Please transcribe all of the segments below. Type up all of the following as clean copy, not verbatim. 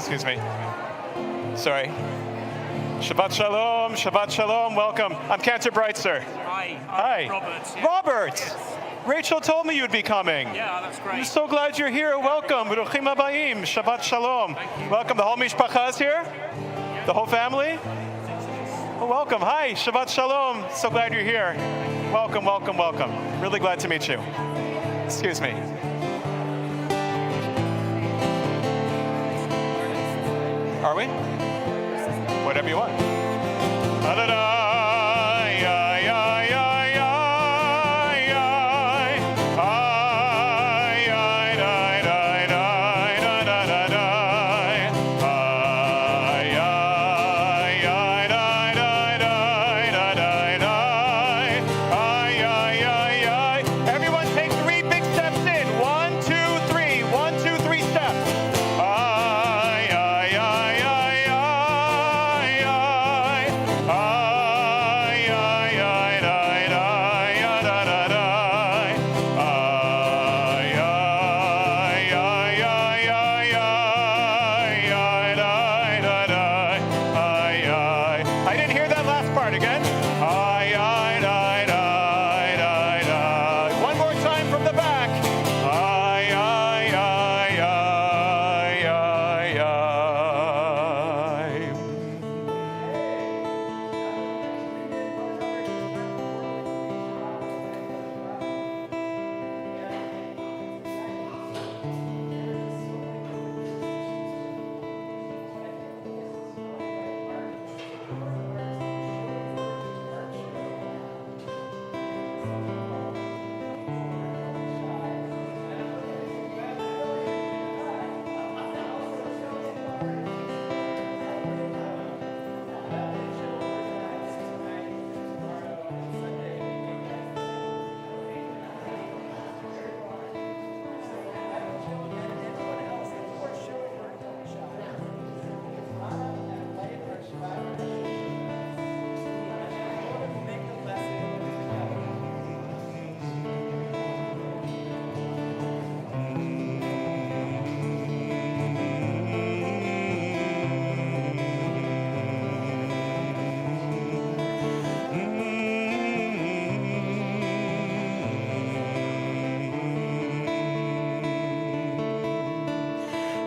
Excuse me. Sorry. Shabbat Shalom, welcome. I'm Cantor Breitzer. Hi. Robert. Yeah. Robert! Yes. Rachel told me you'd be coming. Yeah, that's great. I'm so glad you're here. Welcome. Baruchim Habayim. Shabbat Shalom. Welcome. The whole mishpacha is here? The whole family? Oh, welcome. Hi. Shabbat Shalom. So glad you're here. Welcome. Really glad to meet you. Excuse me. Are we? Whatever you want. Everyone take 3 big steps in. 1, 2, 3. 1, 2, 3 steps. I didn't hear that last part again. One more time from the back.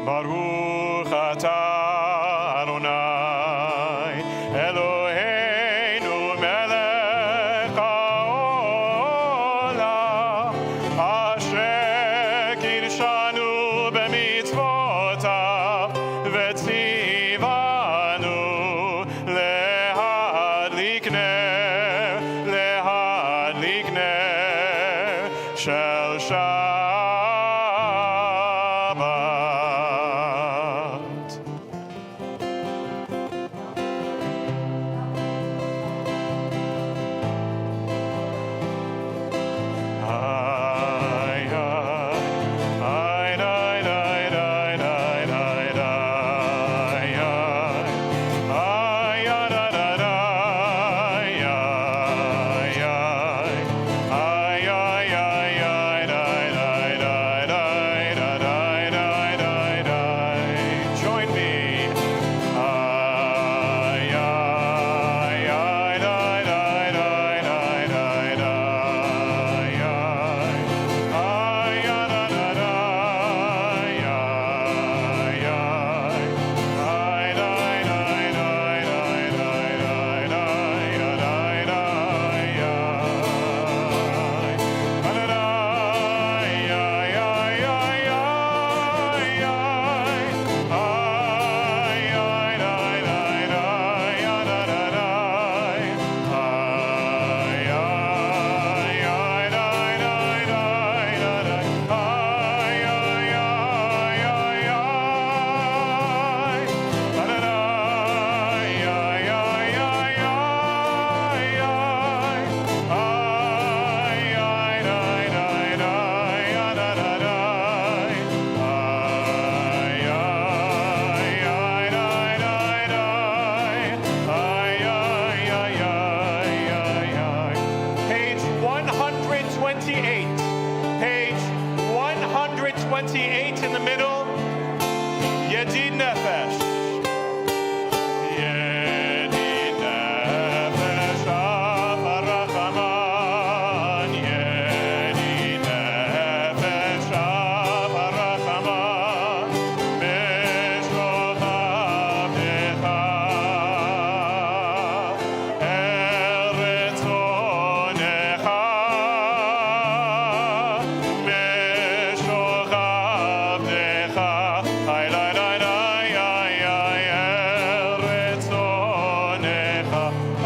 Baruch atah Adonai Eloheinu melech haolam asher kirshanu b'mitzvotav v'tzivanu lehadlik ner shel Shabbat.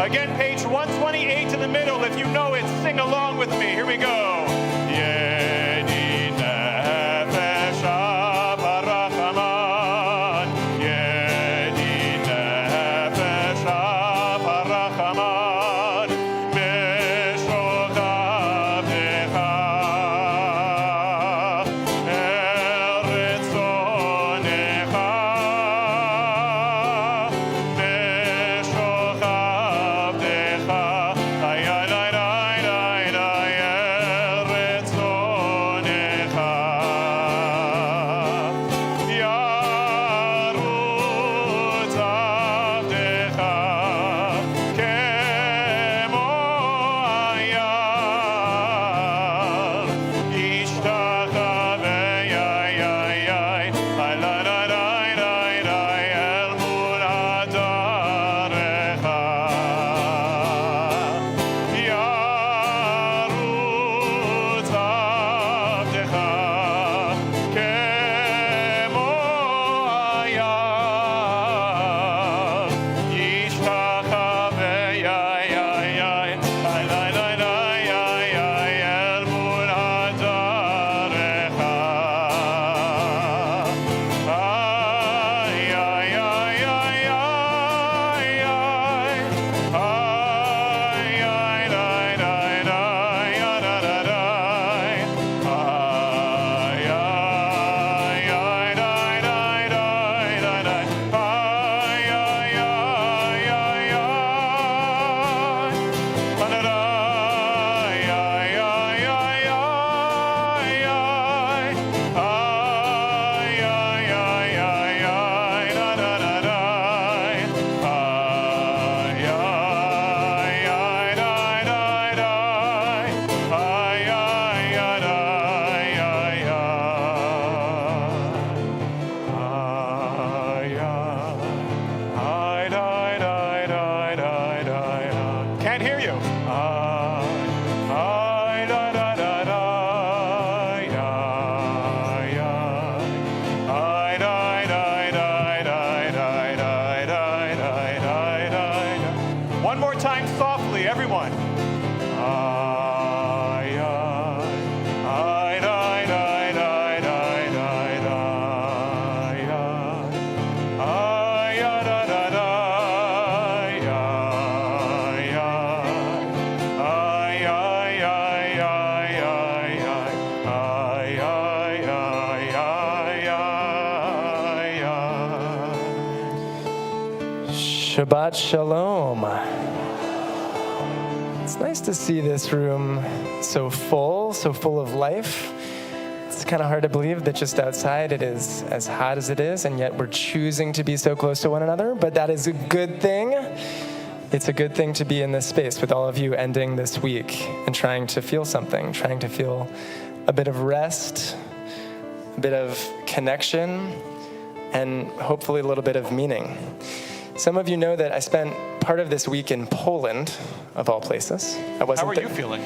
Again, page 128 in the middle. If you know it, sing along with me. Here we go. Shabbat Shalom. It's nice to see this room so full of life. It's kind of hard to believe that just outside it is as hot as it is, and yet we're choosing to be so close to one another, but that is a good thing. It's a good thing to be in this space with all of you ending this week and trying to feel something, trying to feel a bit of rest, a bit of connection, and hopefully a little bit of meaning. Some of you know that I spent part of this week in Poland, of all places. How are you feeling?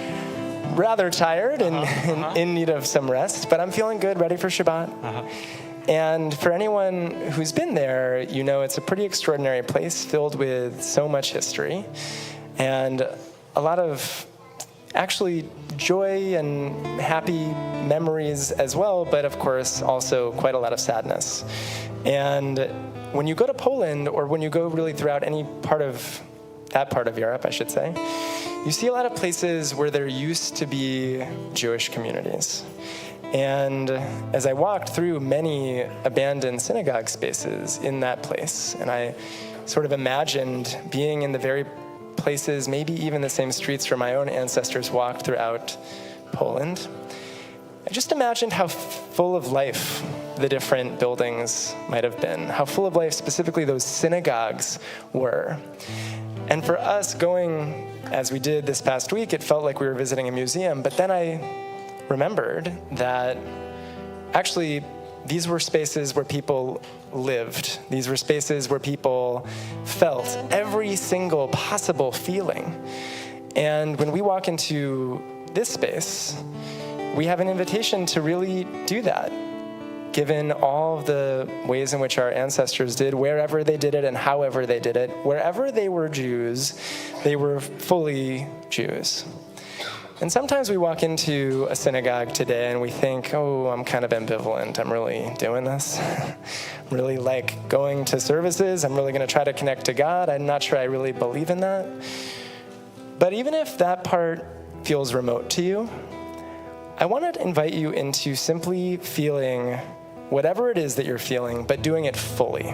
Rather tired and in need of some rest, but I'm feeling good, ready for Shabbat. And for anyone who's been there, you know it's a pretty extraordinary place filled with so much history and a lot of actually joy and happy memories as well, but of course also quite a lot of sadness. And when you go to Poland, or when you go really throughout any part of that part of Europe, I should say, you see a lot of places where there used to be Jewish communities. And as I walked through many abandoned synagogue spaces in that place, and I sort of imagined being in the very places, maybe even the same streets where my own ancestors walked throughout Poland, I just imagined how full of life the different buildings might have been, how full of life specifically those synagogues were. And for us going, as we did this past week, it felt like we were visiting a museum, but then I remembered that actually these were spaces where people lived. These were spaces where people felt every single possible feeling. And when we walk into this space, we have an invitation to really do that. given all of the ways in which our ancestors did, wherever they did it and however they did it, wherever they were Jews, they were fully Jews. And sometimes we walk into a synagogue today and we think, oh, I'm kind of ambivalent. I'm really doing this. I'm really like going to services. I'm really going to try to connect to God. I'm not sure I really believe in that. But even if that part feels remote to you, I want to invite you into simply feeling whatever it is that you're feeling, but doing it fully.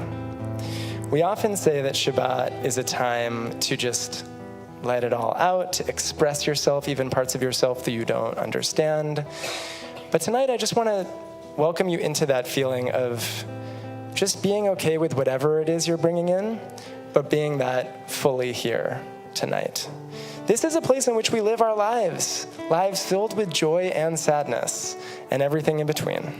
We often say that Shabbat is a time to just let it all out, to express yourself, even parts of yourself that you don't understand. But tonight, I just want to welcome you into that feeling of just being okay with whatever it is you're bringing in, but being that fully here tonight. This is a place in which we live our lives filled with joy and sadness, and everything in between.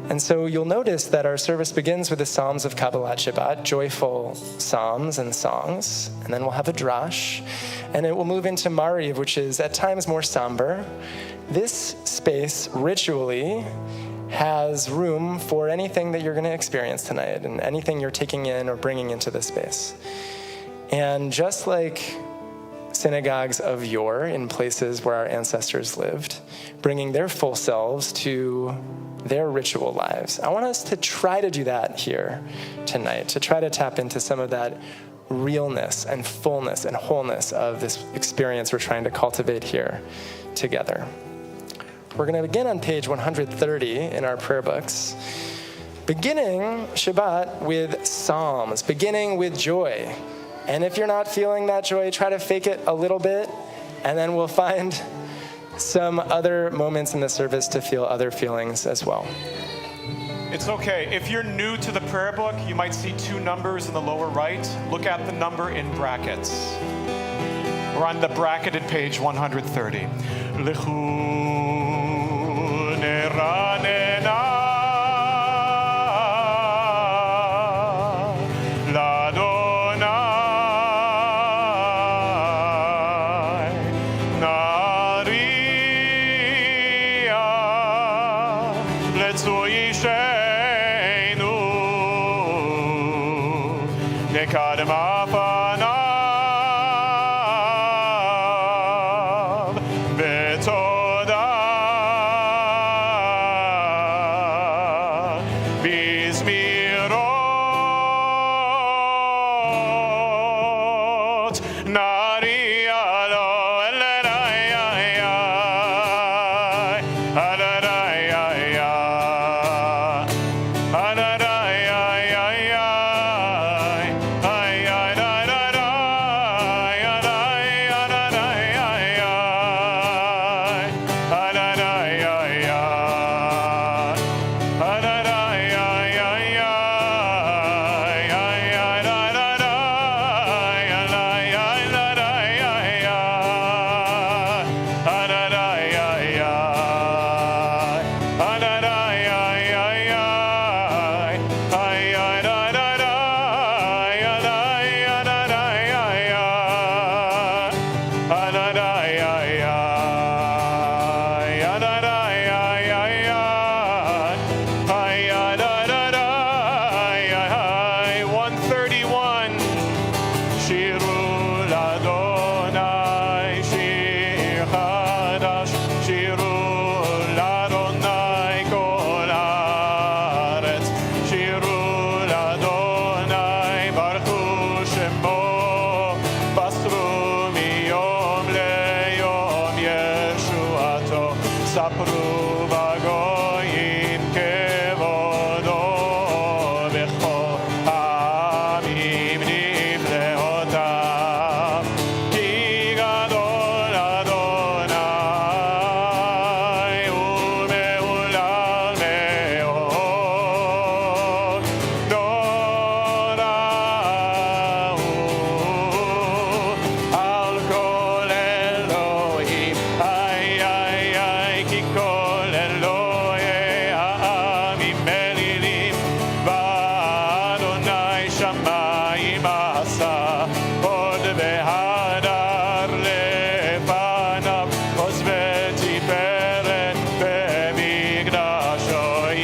And so you'll notice that our service begins with the Psalms of Kabbalat Shabbat, joyful psalms and songs, and then we'll have a drash, and it will move into Mariv, which is at times more somber. This space ritually has room for anything that you're going to experience tonight and anything you're taking in or bringing into this space. And just like synagogues of yore in places where our ancestors lived, bringing their full selves to their ritual lives, I want us to try to do that here tonight, to try to tap into some of that realness and fullness and wholeness of this experience we're trying to cultivate here together. We're going to begin on page 130 in our prayer books, beginning Shabbat with psalms, beginning with joy. And if you're not feeling that joy, try to fake it a little bit, and then we'll find some other moments in the service to feel other feelings as well. It's okay. If you're new to the prayer book, you might see two numbers in the lower right. Look at the number in brackets. We're on the bracketed page 130.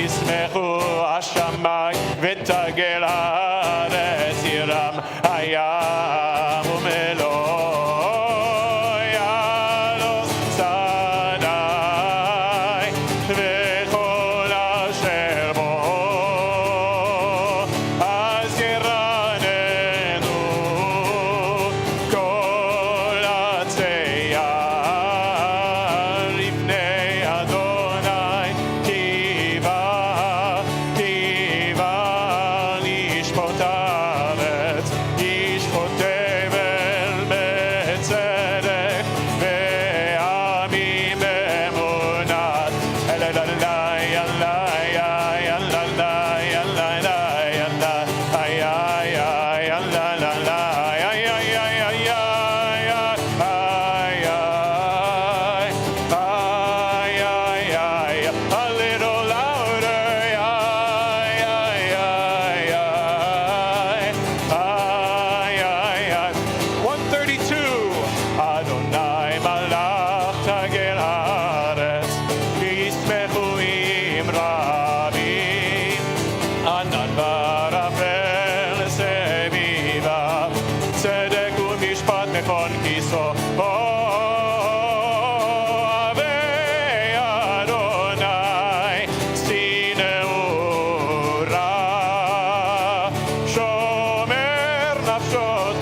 Smech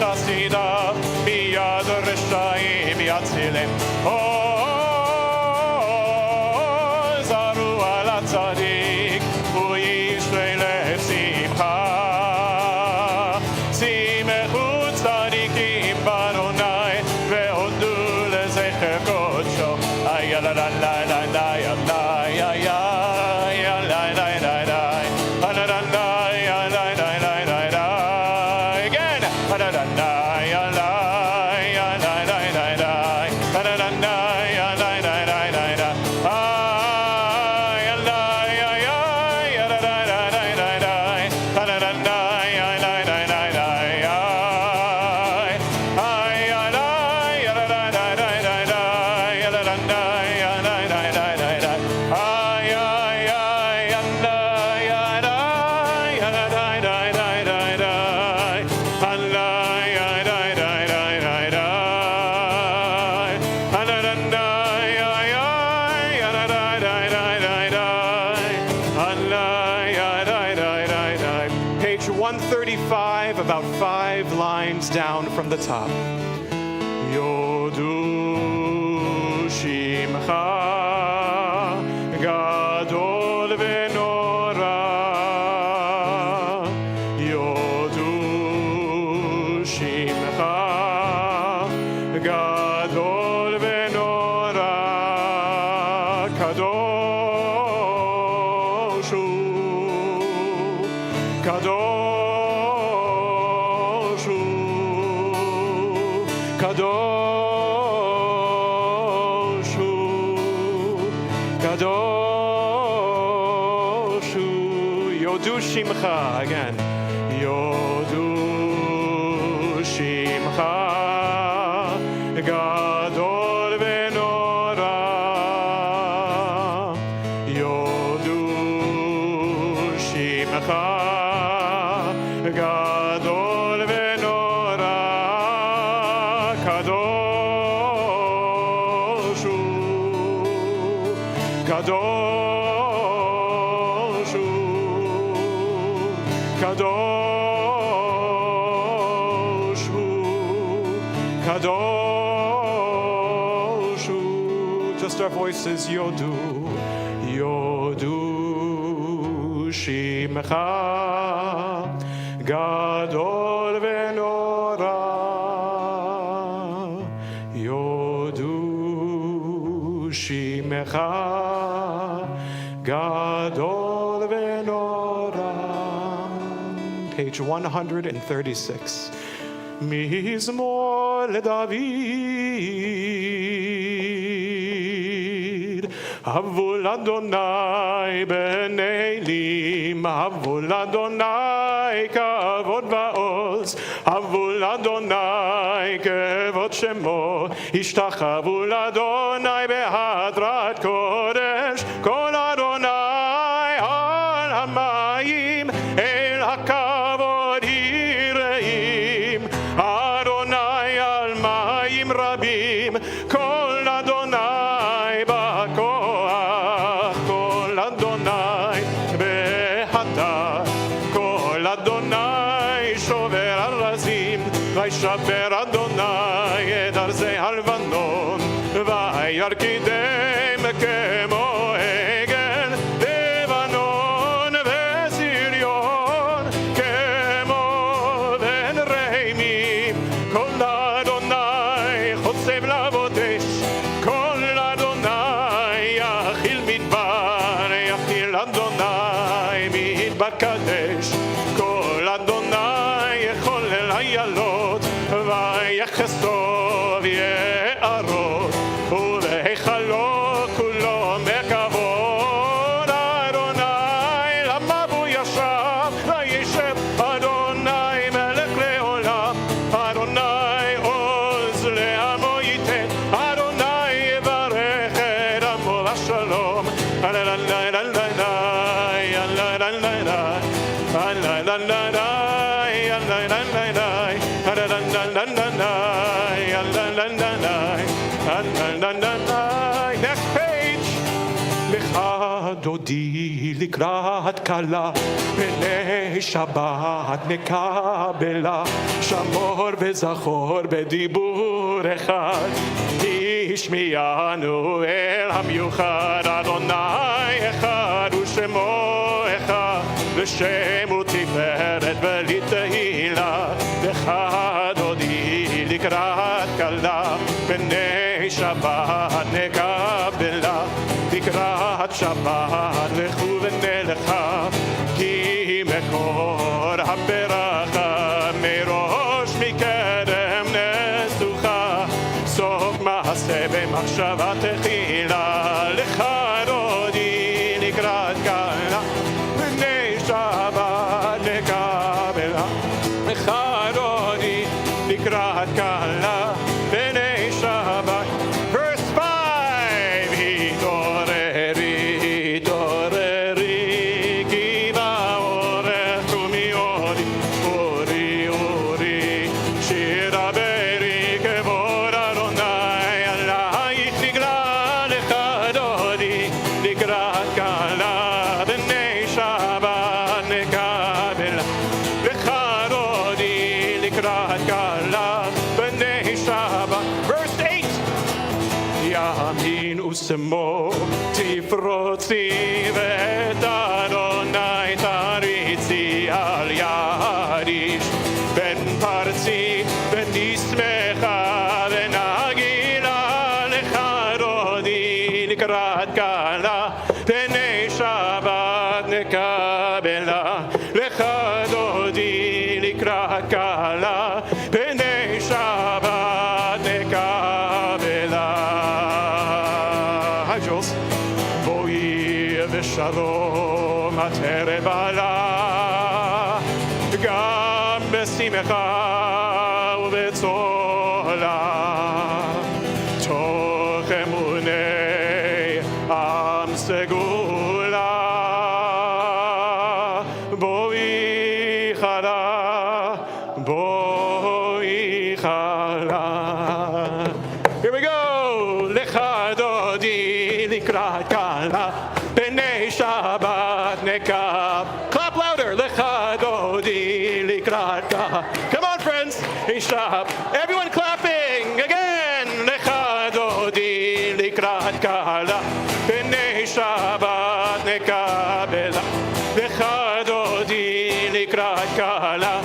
חסידיו, מיד רשעים יצילם. זרו על הצדיק, וישתלם שמחה. שימחו צדיקים באדוני, והודו לזכר קודשו. איי לה לה לה לה לה לה Page 135, about 5 lines down from the top. Yodu Shimcha Gadol Venora. Yodu Shimcha Gadol Venora. Kadoshu Kadoshu, Kadoshu, Kadoshu, Yodu Shimcha again. Yodu Shimcha, Gadol Venora. Yodu Shimcha. Gadol venora, kadoshu, kadoshu, kadoshu, kadoshu. Just our voices, Yodu, Yodu Shimcha. Gadol venora, Yodu Shimcha, Gadol venora. Page 136. Mizmor LeDavid, Havul Adonai b'nei Elim, Havul Adonai kavod va'oz, Havul Adonai kavod shemo, Ishtachavu l'Adonai behadrat kodesh, Kol Adonai al hamayim, El hakavod hireim, Adonai al mayim rabim, Kol Adonai ba'koach, Kol Adonai behadat, Kol Adonai shover arazim, Vayshaber Adonai et arzei halvanon, Vayarkidem kemo egel, Lebanon veSirion, kemo ben reimim, Kol Adonai chotzev lavotesh, Kol Adonai yachil midbar, yachil Adonai midbar kadesh, Kol Adonai yechol el hayalot, ויחסוב יערות ובהיכלו כולו מכבוד אדוני למבוא ישב וישב אדוני מלך לעולם אדוני עוז לעמו ייתן אדוני יברך את עמו בשלום Next page. Lecha dodi לקראת כלה, פני שבת נקבלה, שמור וזכור בדיבור אחד, השמיענו אל המיוחד, אדוני אחד ושמו אחד, לשם ותפארת ולתהילה, לך דודי לקראת כלה, פני שבת נקבלה, לקראת שבת לכו ונלכה, כי מקור הברכה מראש מקדם נסוכה, סוף מעשה במחשבה תחילה, לך דודי לקראת כלה, פני שבת נקבלה, לך דודי לקראת כלה, פני שבת. Verse 5, התעוררי, התעוררי, כי באורך ומיודי, אורי, אורי, שיר דברי כבוד אדוני, עלייך נגלה לך דודי, לקראת כלה, בני שבת נקבלה, לך דודי, לקראת כלה, בני שבת. Verse 8, ימין ושמאל תפרוצי, ואת אדוני תריצי על יד איש, בן פרצי ונשמחה ונגילה, לך דודי לקראת כלה, פני שבת נקבלה, לך דודי לקראת כלה, פני שבת נקבלה. Hi Jules. בואי ושלום עטרת בעלה, גם בשמחה ובצהלה, תוך אמוני עם סגולה, בואי חלה, בואי חלה. Here we go. לך דודי לקראת כלה, פני שבת נקב. Clap louder. לך דודי לקראת כלה. Come on friends. Stop. Everyone clapping again. לך דודי לקראת כלה, פני שבת נקבלה, לך דודי לקראת כלה,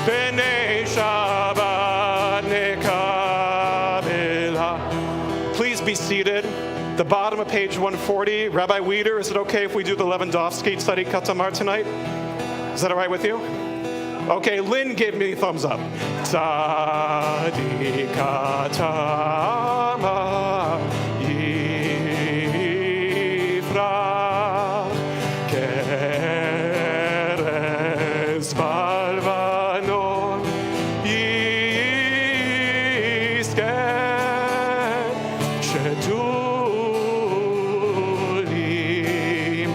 פני שבת נקבלה. Please be seated. The bottom of page 140. Rabbi Weider, is it okay if we do the Lewandowski study Katamar tonight? Is that all right with you? Okay, Lynn gave me a thumbs up. Tzadi Katamar Yifrach Keres Balvanon Yisken Shetulim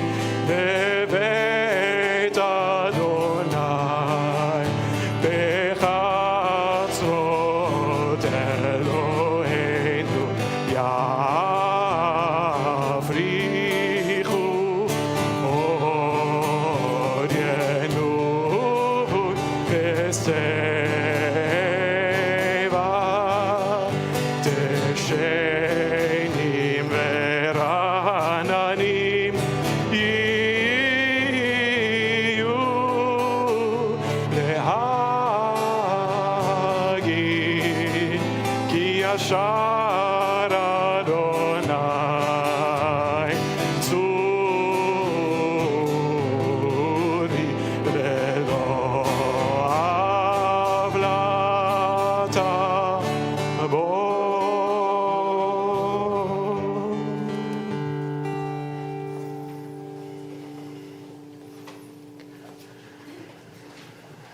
Bebeit Adonai Bechatzot Eloheinu Yafrichu Od Yenun Beseva Teshenim Verananim Yiyu Lehagid Ki Yashar Adonai Tzuri Velo Avlata Bo.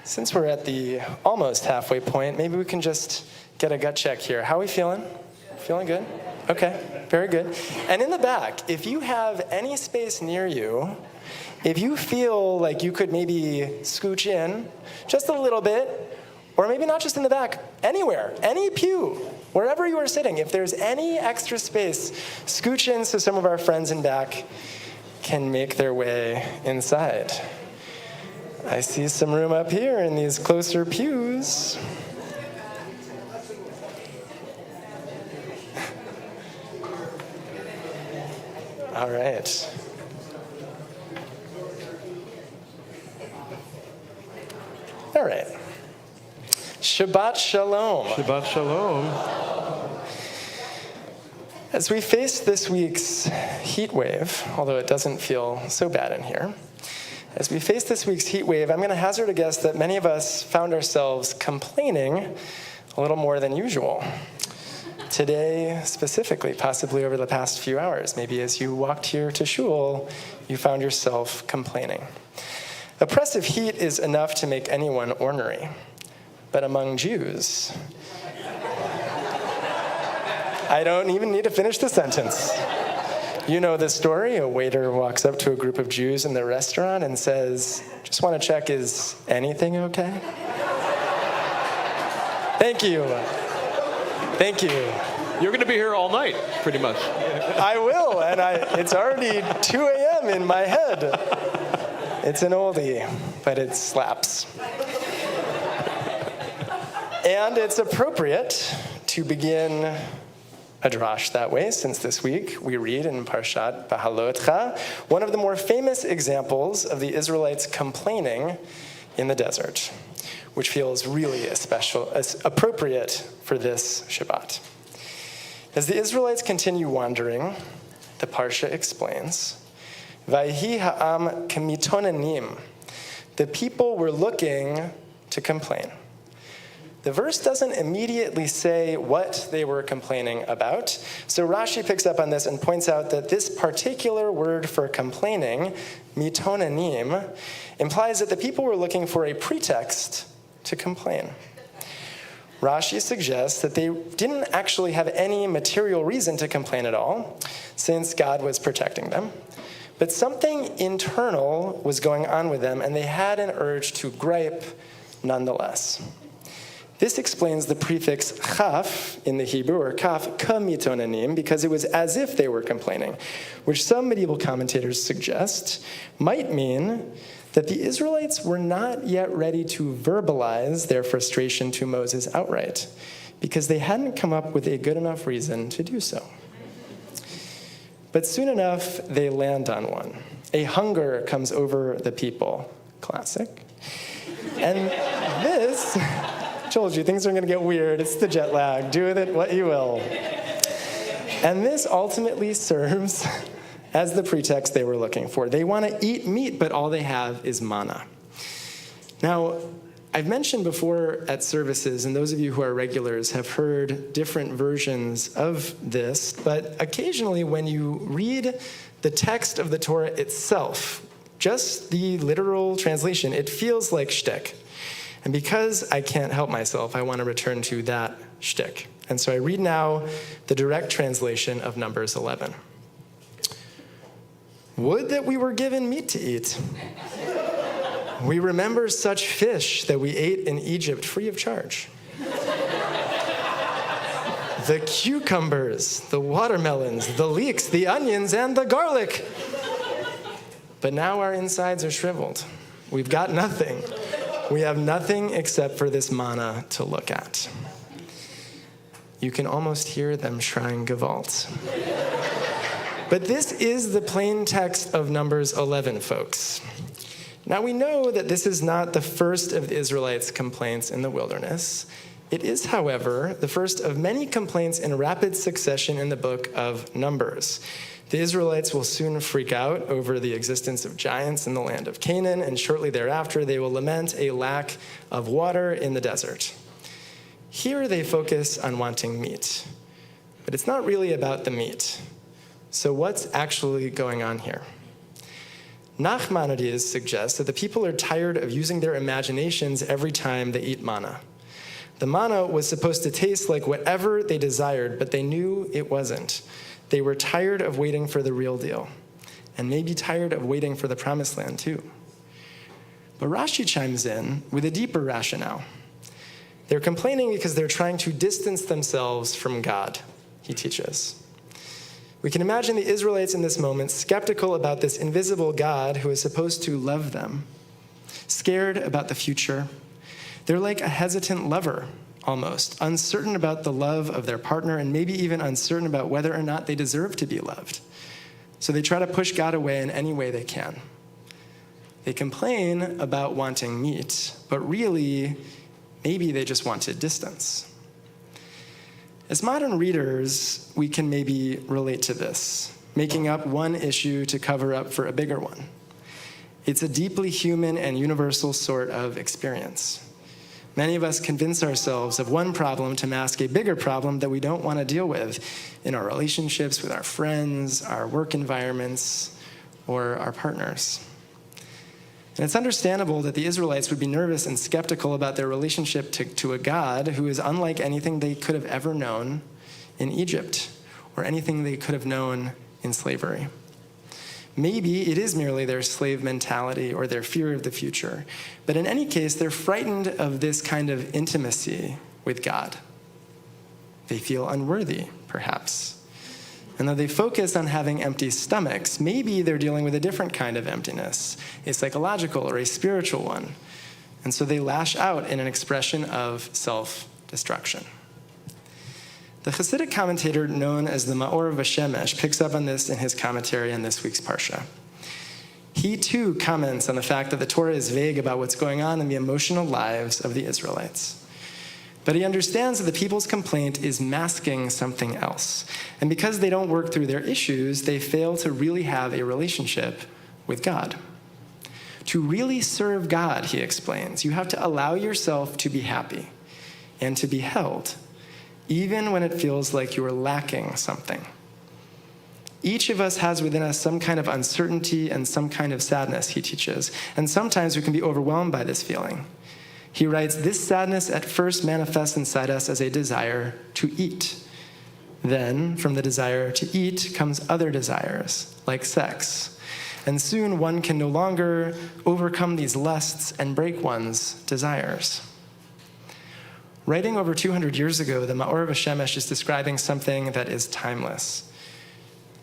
Since we're at the almost halfway point, maybe we can just get a gut check here. How are we feeling? Feeling good? Okay, very good. And in the back, if you have any space near you, if you feel like you could maybe scooch in just a little bit, or maybe not just in the back, anywhere, any pew, wherever you are sitting, if there's any extra space, scooch in so some of our friends in back can make their way inside. I see some room up here in these closer pews. All right. All right. Shabbat Shalom. Shabbat Shalom. As we face this week's heat wave, although it doesn't feel so bad in here, as we face this week's heat wave, I'm going to hazard a guess that many of us found ourselves complaining a little more than usual. Today, specifically, possibly over the past few hours, maybe as you walked here to shul, you found yourself complaining. Oppressive heat is enough to make anyone ornery, but among Jews, I don't even need to finish the sentence. You know the story. A waiter walks up to a group of Jews in the restaurant and says, "Just want to check, is anything okay?" Thank you. Thank you. You're going to be here all night, pretty much. I will, and it's already 2 a.m. in my head. It's an oldie, but it slaps. And it's appropriate to begin a drash that way, since this week we read in Parshat Bahalotcha one of the more famous examples of the Israelites complaining in the desert, which feels really appropriate for this Shabbat. As the Israelites continue wandering, the Parsha explains, Vayhi ha'am kemitonanim. The people were looking to complain. The verse doesn't immediately say what they were complaining about, so Rashi picks up on this and points out that this particular word for complaining, mitonanim, implies that the people were looking for a pretext to complain. Rashi suggests that they didn't actually have any material reason to complain at all, since God was protecting them. But something internal was going on with them, and they had an urge to gripe nonetheless. This explains the prefix chaf in the Hebrew, or kaf, kamitonanim, because it was as if they were complaining, which some medieval commentators suggest might mean that the Israelites were not yet ready to verbalize their frustration to Moses outright, because they hadn't come up with a good enough reason to do so. But soon enough, they land on one. A hunger comes over the people. Classic. And this, I told you, things are going to get weird. It's the jet lag. Do with it what you will. And this ultimately serves as the pretext they were looking for. They want to eat meat, but all they have is manna. Now, I've mentioned before at services, and those of you who are regulars have heard different versions of this, but occasionally when you read the text of the Torah itself, just the literal translation, it feels like shtick. And because I can't help myself, I want to return to that shtick. And so I read now the direct translation of Numbers 11. Would that we were given meat to eat. We remember such fish that we ate in Egypt free of charge. The cucumbers, the watermelons, the leeks, the onions, and the garlic. But now our insides are shriveled. We've got nothing. We have nothing except for this manna to look at. You can almost hear them shrine Gewalt. But this is the plain text of Numbers 11, folks. Now we know that this is not the first of the Israelites' complaints in the wilderness. It is, however, the first of many complaints in rapid succession in the book of Numbers. The Israelites will soon freak out over the existence of giants in the land of Canaan, and shortly thereafter they will lament a lack of water in the desert. Here they focus on wanting meat, but it's not really about the meat. So what's actually going on here? Nachmanides suggests that the people are tired of using their imaginations every time they eat manna. The manna was supposed to taste like whatever they desired, but they knew it wasn't. They were tired of waiting for the real deal, and maybe tired of waiting for the promised land too. But Rashi chimes in with a deeper rationale. They're complaining because they're trying to distance themselves from God, he teaches. We can imagine the Israelites in this moment skeptical about this invisible God who is supposed to love them, scared about the future. They're like a hesitant lover, almost, uncertain about the love of their partner and maybe even uncertain about whether or not they deserve to be loved. So they try to push God away in any way they can. They complain about wanting meat, but really, maybe they just wanted distance. As modern readers, we can maybe relate to this, making up one issue to cover up for a bigger one. It's a deeply human and universal sort of experience. Many of us convince ourselves of one problem to mask a bigger problem that we don't want to deal with in our relationships with our friends, our work environments, or our partners. And it's understandable that the Israelites would be nervous and skeptical about their relationship to a God who is unlike anything they could have ever known in Egypt or anything they could have known in slavery. Maybe it is merely their slave mentality or their fear of the future, but in any case, they're frightened of this kind of intimacy with God. They feel unworthy, perhaps. And though they focus on having empty stomachs, maybe they're dealing with a different kind of emptiness, a psychological or a spiritual one. And so they lash out in an expression of self-destruction. The Hasidic commentator known as the Maor Vashemesh picks up on this in his commentary on this week's Parsha. He too comments on the fact that the Torah is vague about what's going on in the emotional lives of the Israelites. But he understands that the people's complaint is masking something else. And because they don't work through their issues, they fail to really have a relationship with God. To really serve God, he explains, you have to allow yourself to be happy and to be held, even when it feels like you are lacking something. Each of us has within us some kind of uncertainty and some kind of sadness, he teaches, and sometimes we can be overwhelmed by this feeling. He writes, this sadness at first manifests inside us as a desire to eat. Then, from the desire to eat comes other desires, like sex. And soon one can no longer overcome these lusts and break one's desires. Writing over 200 years ago, the Maor Vashemesh is describing something that is timeless.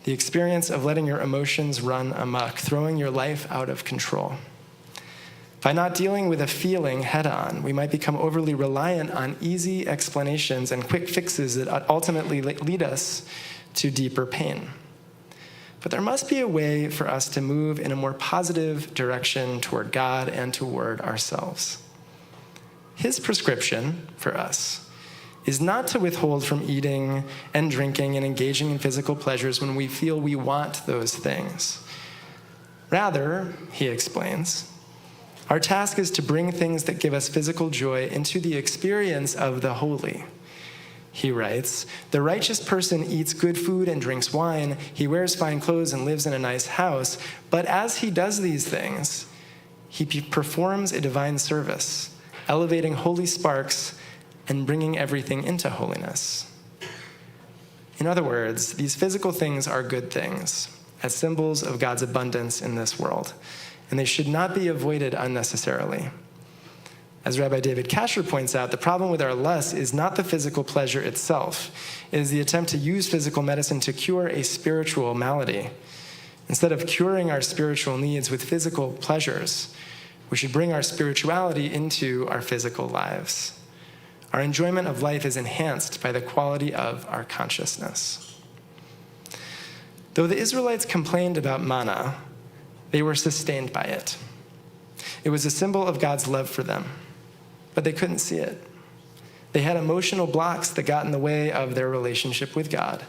The experience of letting your emotions run amok, throwing your life out of control. By not dealing with a feeling head-on, we might become overly reliant on easy explanations and quick fixes that ultimately lead us to deeper pain. But there must be a way for us to move in a more positive direction toward God and toward ourselves. His prescription for us is not to withhold from eating and drinking and engaging in physical pleasures when we feel we want those things. Rather, he explains, our task is to bring things that give us physical joy into the experience of the holy. He writes, the righteous person eats good food and drinks wine, he wears fine clothes and lives in a nice house, but as he does these things, he performs a divine service, elevating holy sparks and bringing everything into holiness. In other words, these physical things are good things, as symbols of God's abundance in this world, and they should not be avoided unnecessarily. As Rabbi David Kasher points out, the problem with our lust is not the physical pleasure itself. It is the attempt to use physical medicine to cure a spiritual malady. Instead of curing our spiritual needs with physical pleasures, we should bring our spirituality into our physical lives. Our enjoyment of life is enhanced by the quality of our consciousness. Though the Israelites complained about manna, they were sustained by it. It was a symbol of God's love for them, but they couldn't see it. They had emotional blocks that got in the way of their relationship with God,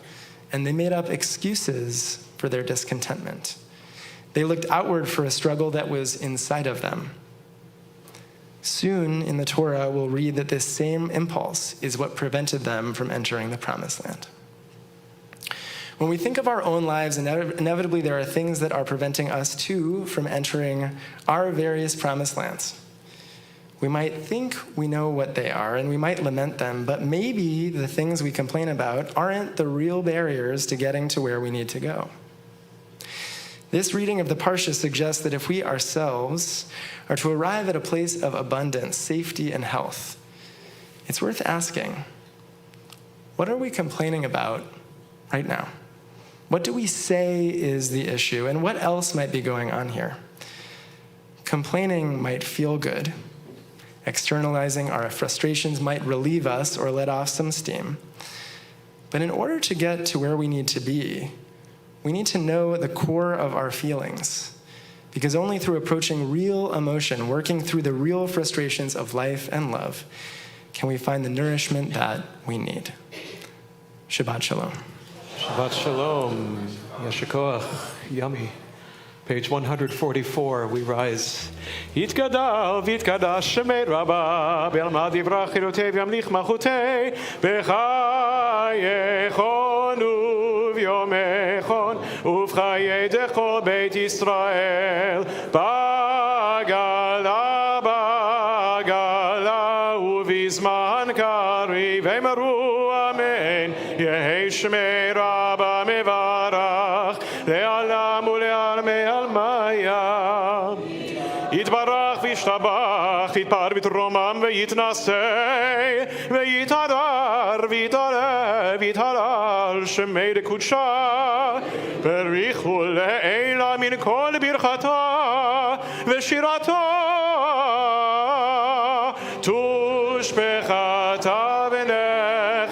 and they made up excuses for their discontentment. They looked outward for a struggle that was inside of them. Soon in the Torah, we'll read that this same impulse is what prevented them from entering the Promised Land. When we think of our own lives, inevitably there are things that are preventing us too from entering our various promised lands. We might think we know what they are, and we might lament them, but maybe the things we complain about aren't the real barriers to getting to where we need to go. This reading of the Parsha suggests that if we ourselves are to arrive at a place of abundance, safety, and health, it's worth asking, what are we complaining about right now? What do we say is the issue, and what else might be going on here? Complaining might feel good. Externalizing our frustrations might relieve us or let off some steam. But in order to get to where we need to be, we need to know the core of our feelings, because only through approaching real emotion, working through the real frustrations of life and love, can we find the nourishment that we need. Shabbat Shalom. Shabbat Shalom. Yeshikoach. Yummy. Page 144, we rise. Yitgadal v'yitkadash shemei rabba be'alma divrach chilotei v'yamlich malchutei b'chayechon u'v'yomechon u'v'chayei dechol beit Yisrael b'gala b'gala u'v'zman kariv v'emaru amen yehei shemei rabba mevarach le'alam u'le'almei יתברך וישתבח, יתפאר ויתרומם ויתנשא ויתהדר ויתהלל שמי לקודשה בריחו לעילה מן כל ברכתה ושירתה תושבחתה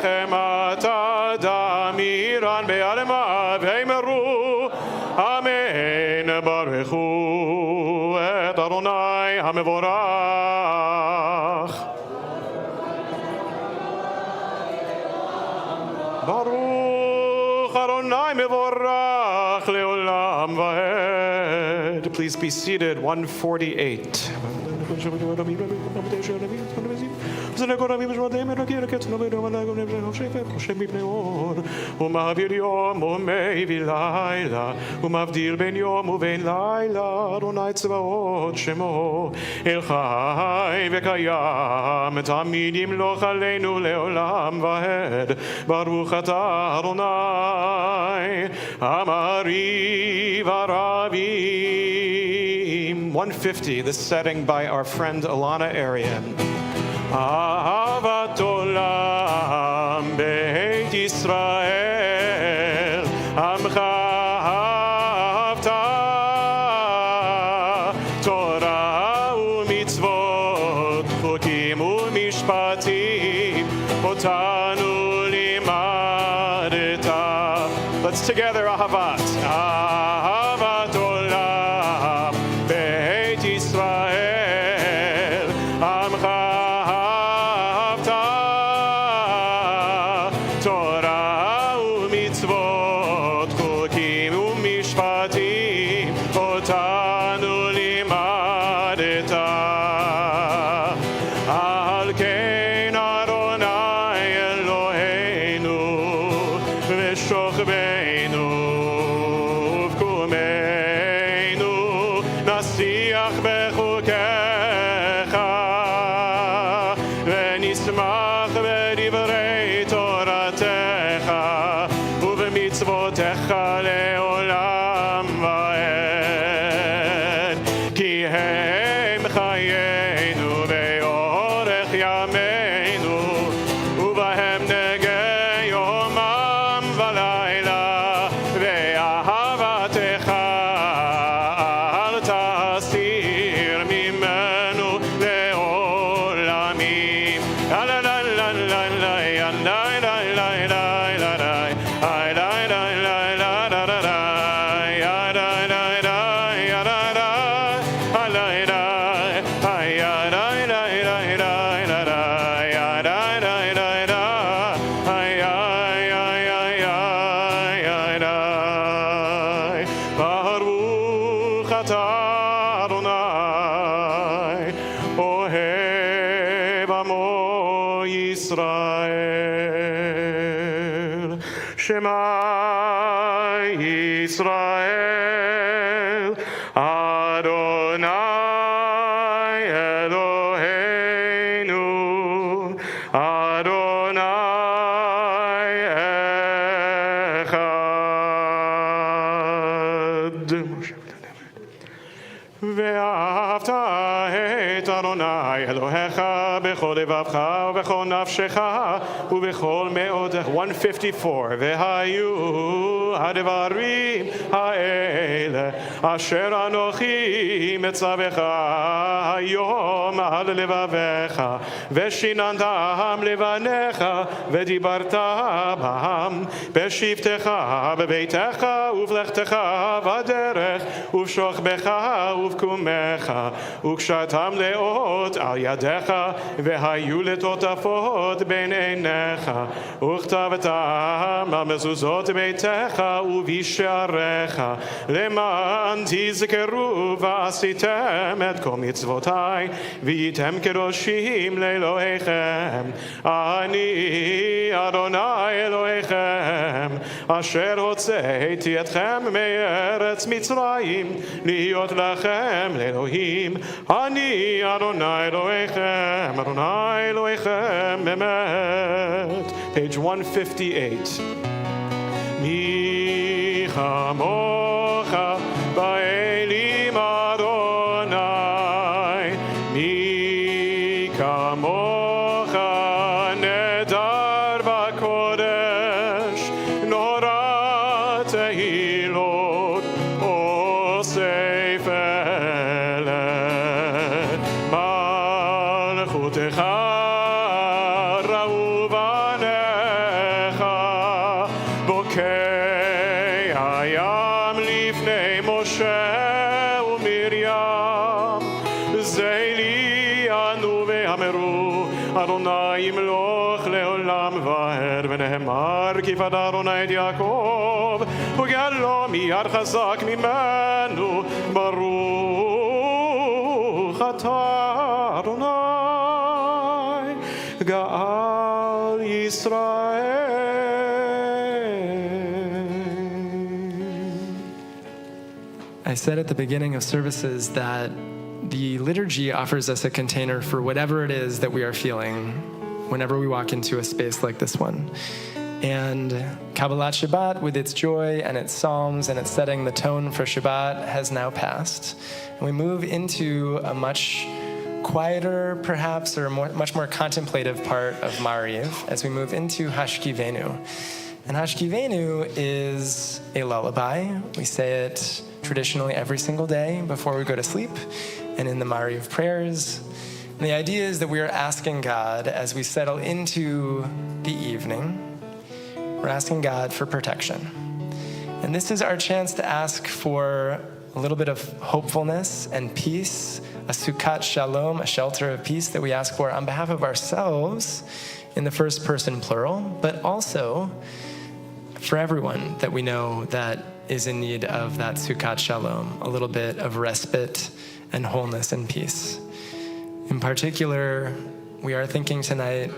ונחמתה דמירן בעלמה ואמרו אמן ברכו את אדוני המבורך ברוך אדוני מבורך לעולם ועד. Please be seated. 148. ומעביר יום ומביא לילה ומבדיל בין יום ובין לילה אדוני צבאות שמו אל חי וקיים תמיד ימלוך עלינו לעולם ועד ברוך אתה אדוני המעריב הרבים. 150, the setting by our friend Alana Arian. אהבת עולם בית ישראל עמך אהבת תורה ומצוות חוקים ומשפטים אותנו לימדת. Let's together אהבת עולם בית ישראל עמך Shema Yisrael, Adonai Eloheinu, Adonai Echad. ואהבת את אדוני אלוהיך בכל לבבך ובכל נפשך ובכל מאודך. 154. והיו הדברים האלה אשר אנוכי מצווך היום על לבביך ושיננתם לבניך ודיברת בהם בשבתך בביתך ובלכתך בדרך ובשוכבך ובקומך וקשרתם לאות על ידיך והיו לטוטפות בין עיניך וכתבתם על מזוזות ביתך ובשעריך למען תזכרו ועשיתם את כל מצוותיי והייתם קדושים לאלוהיכם. אני אדוני אלוהיכם אשר הוצאתי אתכם מארץ מצרים להיות לכם לאלוהים. אני אדוני אלוהיכם, אדוני אלוהיכם באמת. Page 158. מי כמוך באלים אדוני, מי כמוך נדר בקודש, נורא תהילות עושה פלא. מלכותך ראו בניך, בוקי הים לפני משה ומרים, זה לי ענו ואמרו אדוני ימלוך לעולם ועד, ונאמר כי פדה אדוני את יעקב וגאלו מיד חזק ממנו. ברוך אתה אדוני גאל ישראל. I said at the beginning of services that the liturgy offers us a container for whatever it is that we are feeling whenever we walk into a space like this one. And Kabbalat Shabbat, with its joy and its psalms and its setting the tone for Shabbat, has now passed. And we move into a much quieter, perhaps, or much more contemplative part of Mariv as we move into Hashkivenu. And Hashkivenu is a lullaby. We say it traditionally every single day before we go to sleep and in the Mariv prayers. And the idea is that we are asking God, as we settle into the evening, we're asking God for protection. And this is our chance to ask for a little bit of hopefulness and peace, a sukkot shalom, a shelter of peace that we ask for on behalf of ourselves in the first person plural, but also for everyone that we know that is in need of that sukkot shalom, a little bit of respite and wholeness and peace. In particular, we are thinking tonight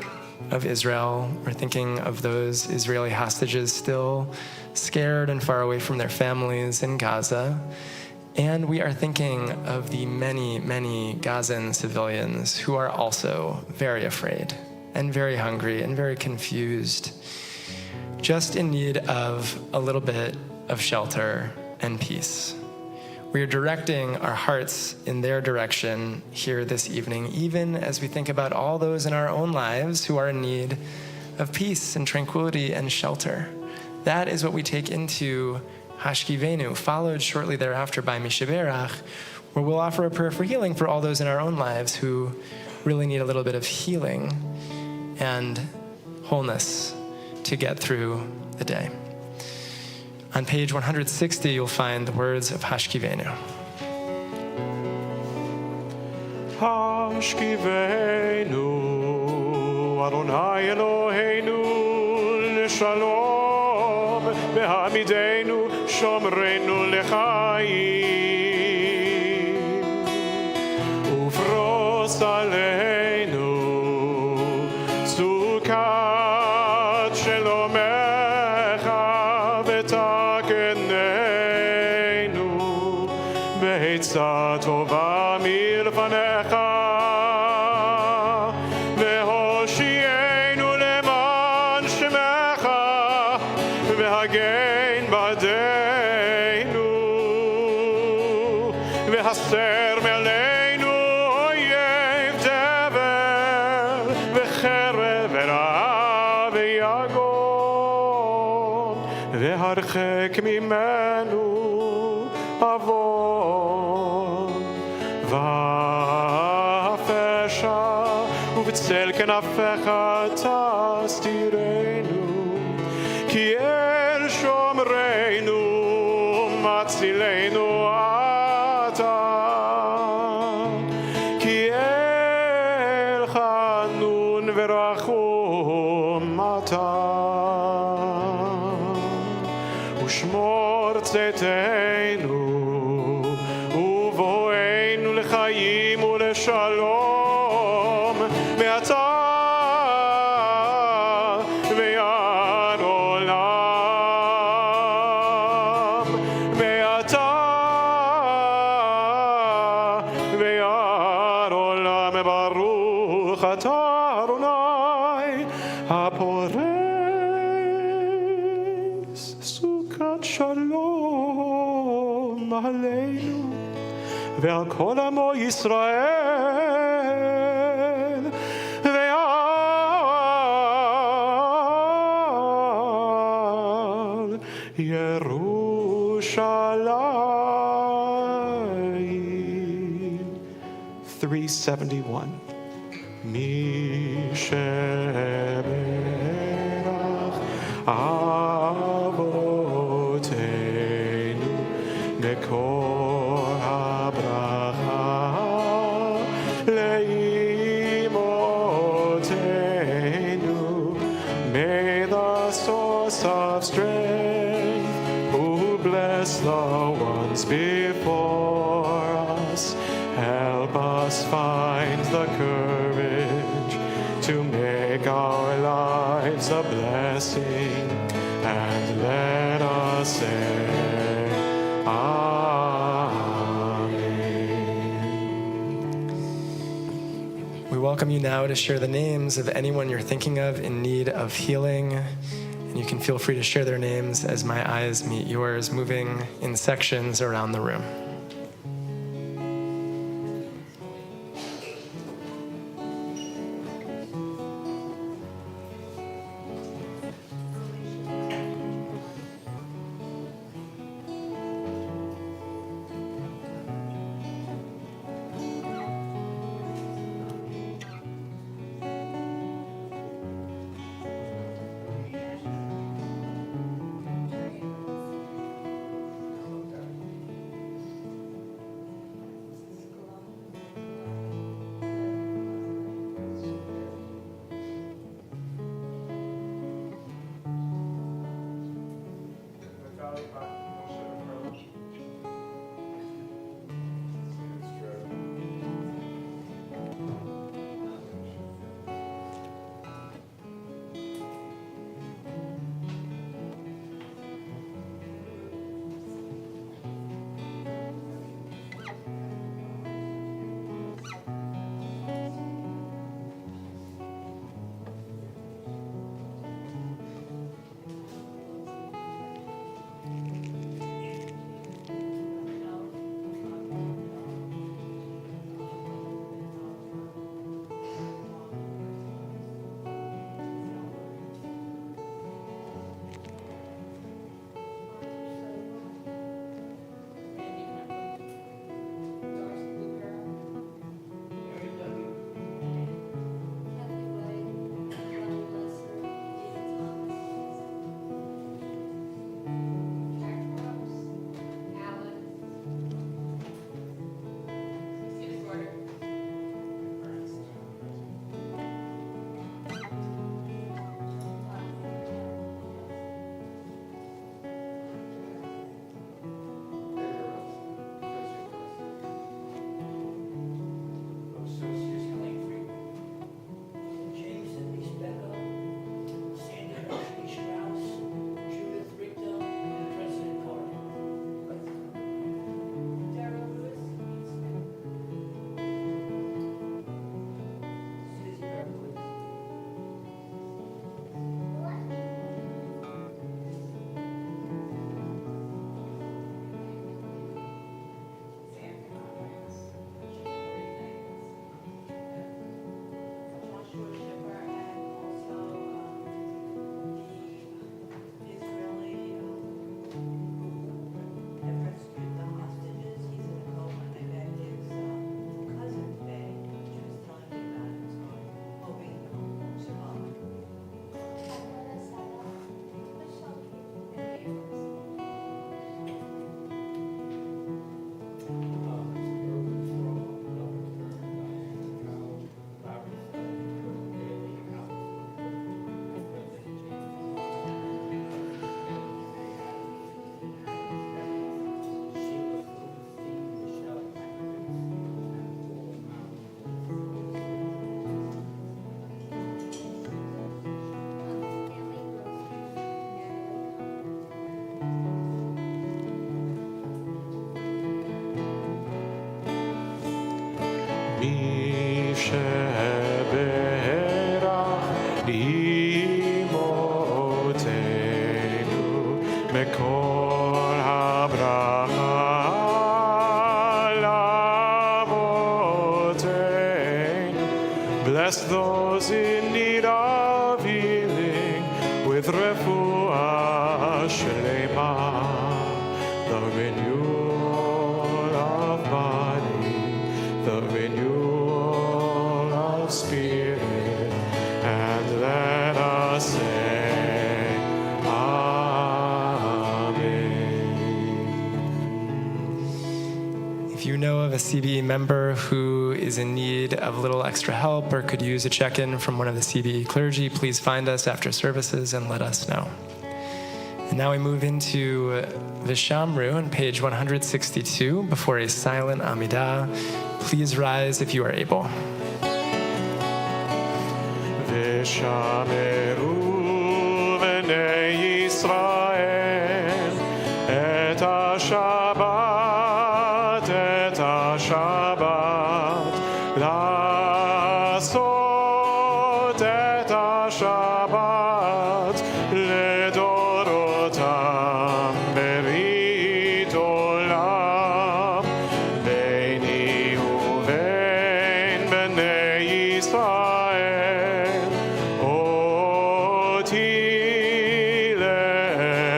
of Israel. We're thinking of those Israeli hostages still scared and far away from their families in Gaza. And we are thinking of the many, many Gazan civilians who are also very afraid and very hungry and very confused, just in need of a little bit of shelter and peace. We are directing our hearts in their direction here this evening, even as we think about all those in our own lives who are in need of peace and tranquility and shelter. That is what we take into Hashkivenu, followed shortly thereafter by Mishaberach, where we'll offer a prayer for healing for all those in our own lives who really need a little bit of healing and wholeness to get through the day. On page 160, you'll find the words of Hashkivenu. Hashkivenu, Adonai Eloheinu, L'shalom, V'hamidenu, Shomrenu L'chaim, Ufros Aleinu, Sukkot Shelomecha, V'takenu והגן בעדנו, והסר מעלינו אויב דבר, וחרב ורעה ויגון, והרחק ממנו עוון והפשע, ובצל כנפיך תסתירנו, כי אל שומרנו מצילנו אתה, כי אל חנון ורחום אתה, ושמור צאתנו ובואנו לחיים ולשלום מעתה ועד עולם, מעתה ועד עולם. ברוך אתה אדוני הפורס סוכת שלום עלינו ועל כל עמו ישראל ועל ירושלים. 371. מי שברך אבותינו מקור הברכה לאמותינו, may the source of strength who bless the ones before us help us find the courage to make our lives a blessing, and let us say Amen. We welcome you now to share the names of anyone you're thinking of in need of healing. And you can feel free to share their names as my eyes meet yours, moving in sections around the room. שברך אמותינו מכל הברכה לאבותינו. Bless those in need of healing with refuah shlema, the renewal of body, the renewal of spirit, and let us say Amen. If you know of a CBE member who is in need of a little extra help or could use a check-in from one of the CBE clergy, please find us after services and let us know. And now we move into Vishamru on page 162 before a silent Amidah. Please rise if you are able. Vishameru b'nei Yisrael et ha-Shabbat, לעשות את השבת לדורותם ברית עולם ביני ובין בני ישראל אותי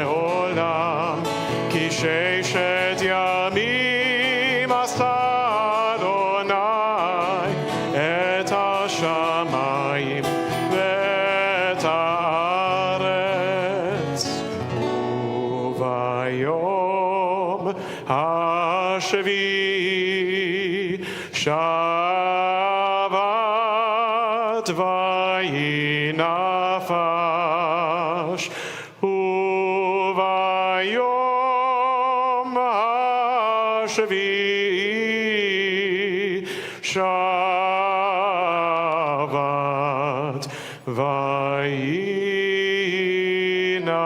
לעולם כי ששת ימים עשה את השמיים ואת הארץ וביום השביעי שבת ויהי נפש וביום השביעי שבת ויהי נפש.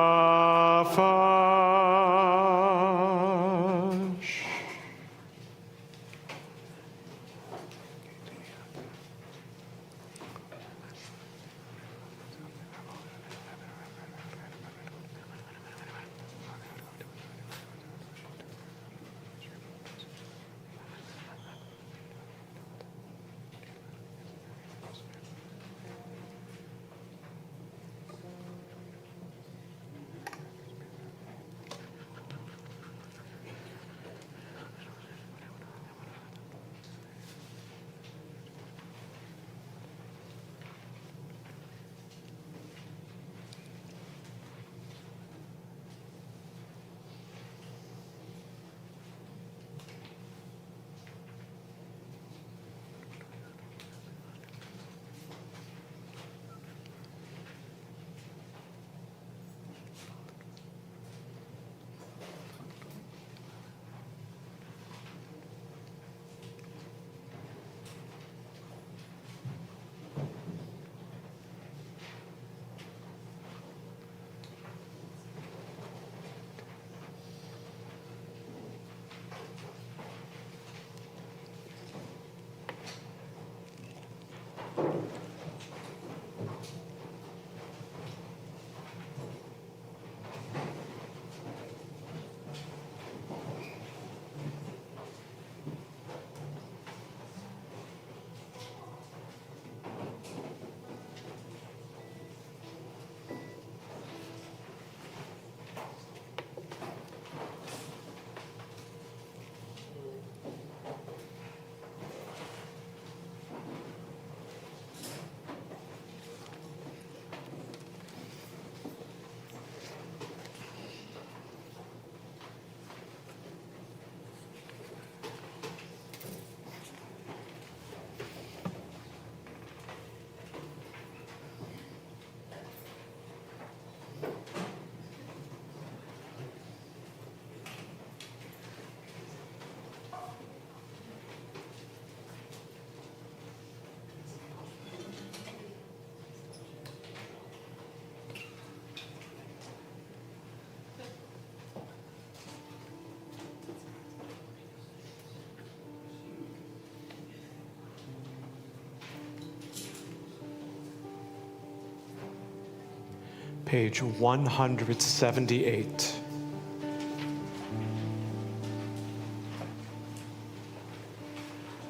page 178.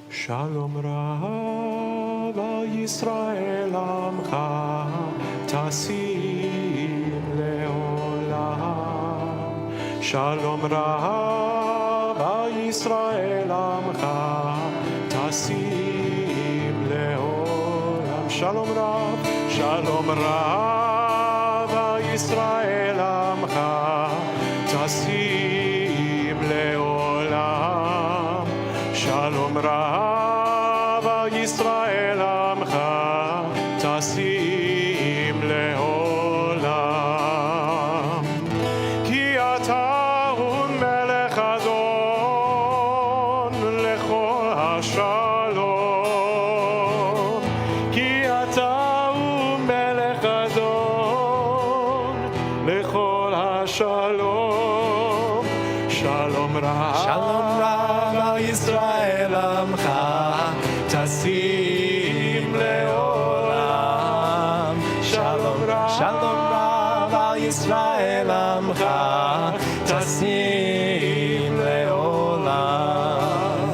Shalom Rav Yisrael Amcha Tasim Leolam. Shalom Rav Yisrael Amcha Tasim Leolam. Shalom Rav, Shalom Rav Yisrael Amcha Tasim Leolam. Shalom Rav Yisrael Amcha Tasim Leolam. Ki ata hu melech adon lechol hashalom. Ki ata hu melech adon lechol hashalom. Shalom Rav. Shalom Rav Yisrael Amcha Tasim Leolam. Shalom Rav. Shalom Rav Yisrael Amcha Tasim Leolam.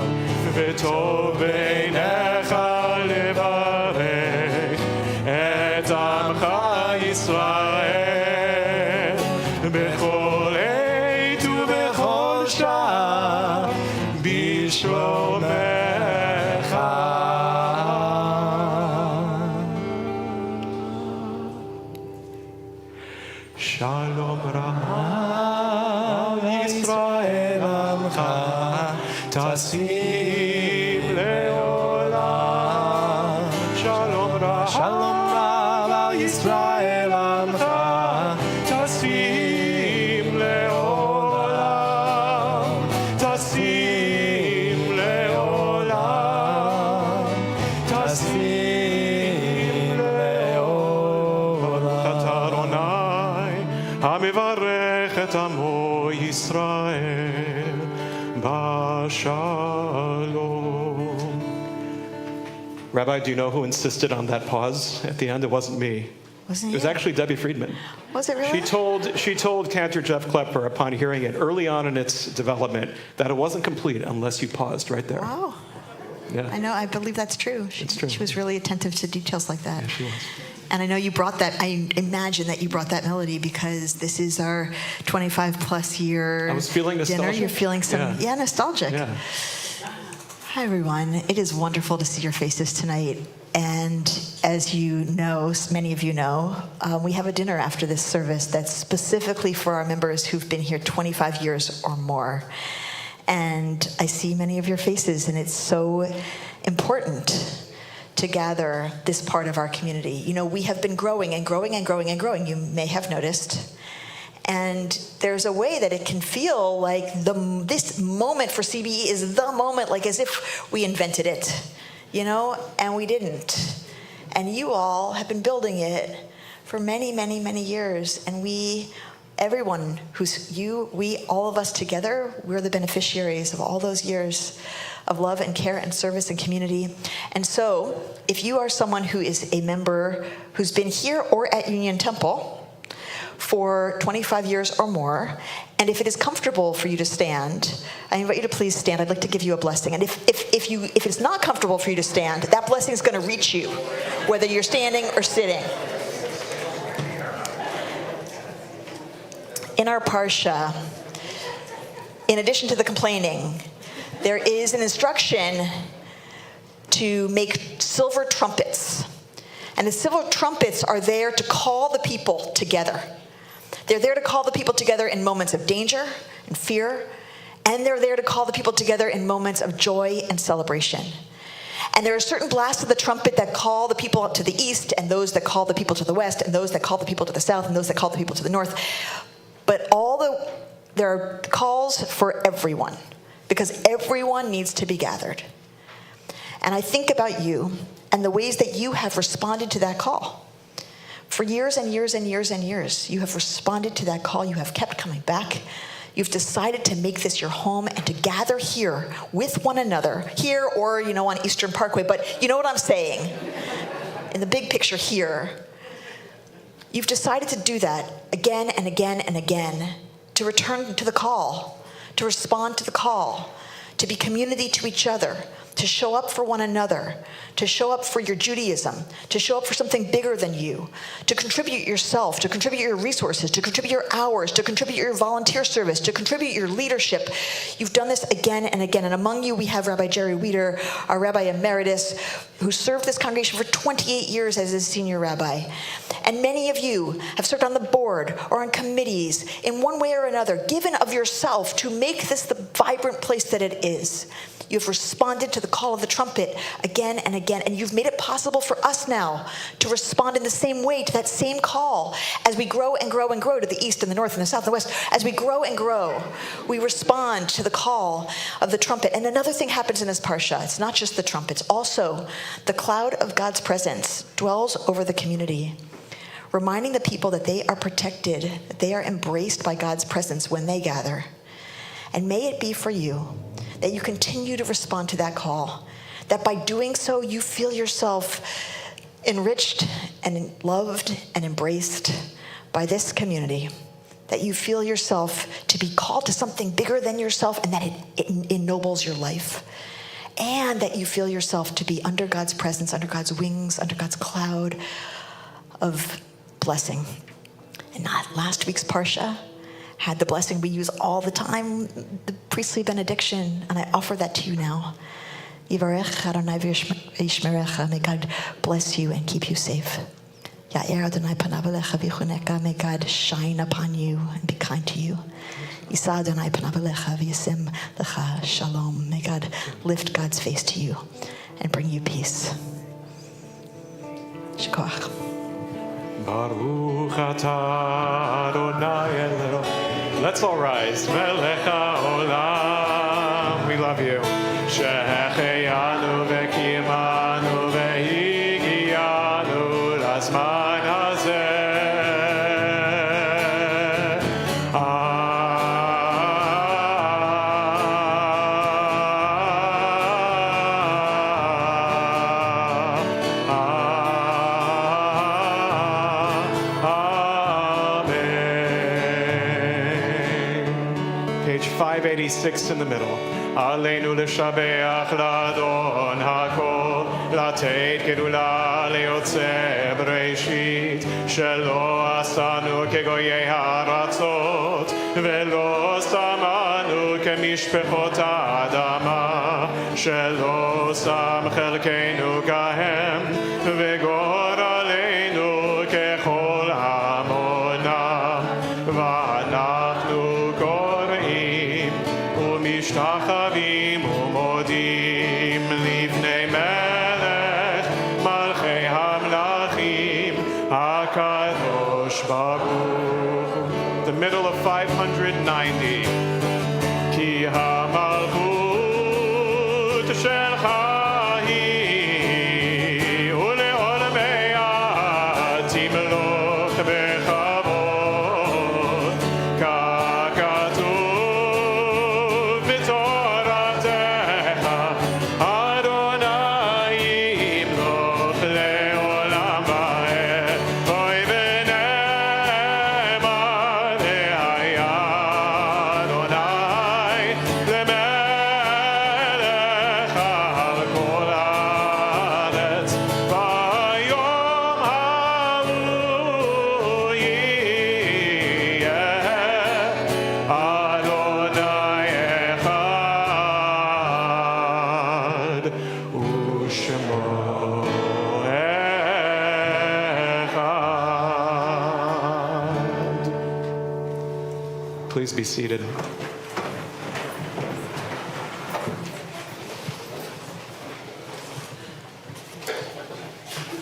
V'tov beinecha levarech et amcha Yisrael bechol עת ובכל שעה בשלומך. Shalom Rav Yisrael Amcha Tasim Leolam. Shalom Rav. Shalom Rav Yisrael Amcha Tasim Leolam. Tasim Leolam. Tasim Leolam. Adonai המברך את עמו ישראל בשלום. Rabbi, do you know who insisted on that pause at the end? It wasn't me. Wasn't It was you? actually Debbie Friedman. Was it really? She told Cantor Jeff Klepper upon hearing it early on in its development that it wasn't complete unless you paused right there. Wow. Yeah. I know. I believe that's true. It's true. She was really attentive to details like that. Yeah, she was. And I know you brought that. I imagine that you brought that melody because this is our 25 plus year I was feeling dinner. nostalgic. You're feeling some, Yeah. nostalgic. Yeah. Hi, everyone. It is wonderful to see your faces tonight. And as you know, many of you know, we have a dinner after this service that's specifically for our members who've been here 25 years or more. And I see many of your faces, and it's so important to gather this part of our community. You know, we have been growing and growing and growing and growing, you may have noticed. And there's a way that it can feel like this moment for CBE is the moment, like as if we invented it, you know, and we didn't. And you all have been building it for many, many, many years. And everyone who's all of us together, we're the beneficiaries of all those years of love and care and service and community. And so, if you are someone who is a member who's been here or at Union Temple for 25 years or more, and if it is comfortable for you to stand, I invite you to please stand. I'd like to give you a blessing. And if it's not comfortable for you to stand, that blessing is going to reach you, whether you're standing or sitting. In our parsha, in addition to the complaining, there is an instruction to make silver trumpets. And the silver trumpets are there to call the people together. They're there to call the people together in moments of danger and fear, and they're there to call the people together in moments of joy and celebration. And there are certain blasts of the trumpet that call the people to the east, and those that call the people to the west, and those that call the people to the south, and those that call the people to the north. But there are calls for everyone, because everyone needs to be gathered. And I think about you and the ways that you have responded to that call. For years and years and years and years, you have responded to that call. You have kept coming back. You've decided to make this your home and to gather here with one another, here or, on Eastern Parkway. But you know what I'm saying? In the big picture here, You've decided to do that again and again and again, to return to the call, to respond to the call, to be community to each other, to show up for one another, to show up for your Judaism, to show up for something bigger than you, to contribute yourself, to contribute your resources, to contribute your hours, to contribute your volunteer service, to contribute your leadership. You've done this again and again. And among you, we have Rabbi Jerry Wieder, our Rabbi Emeritus, who served this congregation for 28 years as his senior rabbi. And many of you have served on the board or on committees in one way or another, given of yourself to make this the vibrant place that it is. You've responded to the call of the trumpet again and again, and you've made it possible for us now to respond in the same way to that same call as we grow and grow and grow to the east and the north and the south and the west. As we grow and grow, we respond to the call of the trumpet. And another thing happens in this parsha. It's not just the trumpets. Also, the cloud of God's presence dwells over the community, reminding the people that they are protected, that they are embraced by God's presence when they gather. And may it be for you that you continue to respond to that call, that by doing so, you feel yourself enriched and loved and embraced by this community, that you feel yourself to be called to something bigger than yourself and that it ennobles your life, and that you feel yourself to be under God's presence, under God's wings, under God's cloud of blessing. And not last week's parsha had the blessing we use all the time, the priestly benediction, and I offer that to you now. Yivarech Adonai v'yishmerecha. May God bless you and keep you safe. Ya'er Adonai panav elecha v'yichuneka. May God shine upon you and be kind to you. Yisa Adonai panav elecha v'yisim lecha shalom. May God lift God's face to you and bring you peace. Shkoach. Baruch atah Adonai Eloheinu. Let's all rise. Melech haolam. We love you. Shehecheyanu v'kimanu v'higiyanu lazman hazeh. Page 586 in the middle. Aleinu l'shabeach l'adon hakol, לתת גדולה ליוצא בראשית, שלא עשנו כגויי הארצות, ולא שמנו כמשפחות האדמה, שלא שם חלקנו כהם, וגורלנו ככל עמונם, ואנחנו קוראים ומשתחווים ומודים לפני מלך מלכי המלכים הקדוש ברוך. The middle of 590. כי המלכות שלך היא ולעולמי עד תמלוך בכבוד, ככתוב בתורתך, אדוני ימלוך לעולם ועד. אוי ונאמר והיה אדוני למלך על כל הארץ, ביום ההוא יהיה אדוני אחד ושמו אחד. Please be seated.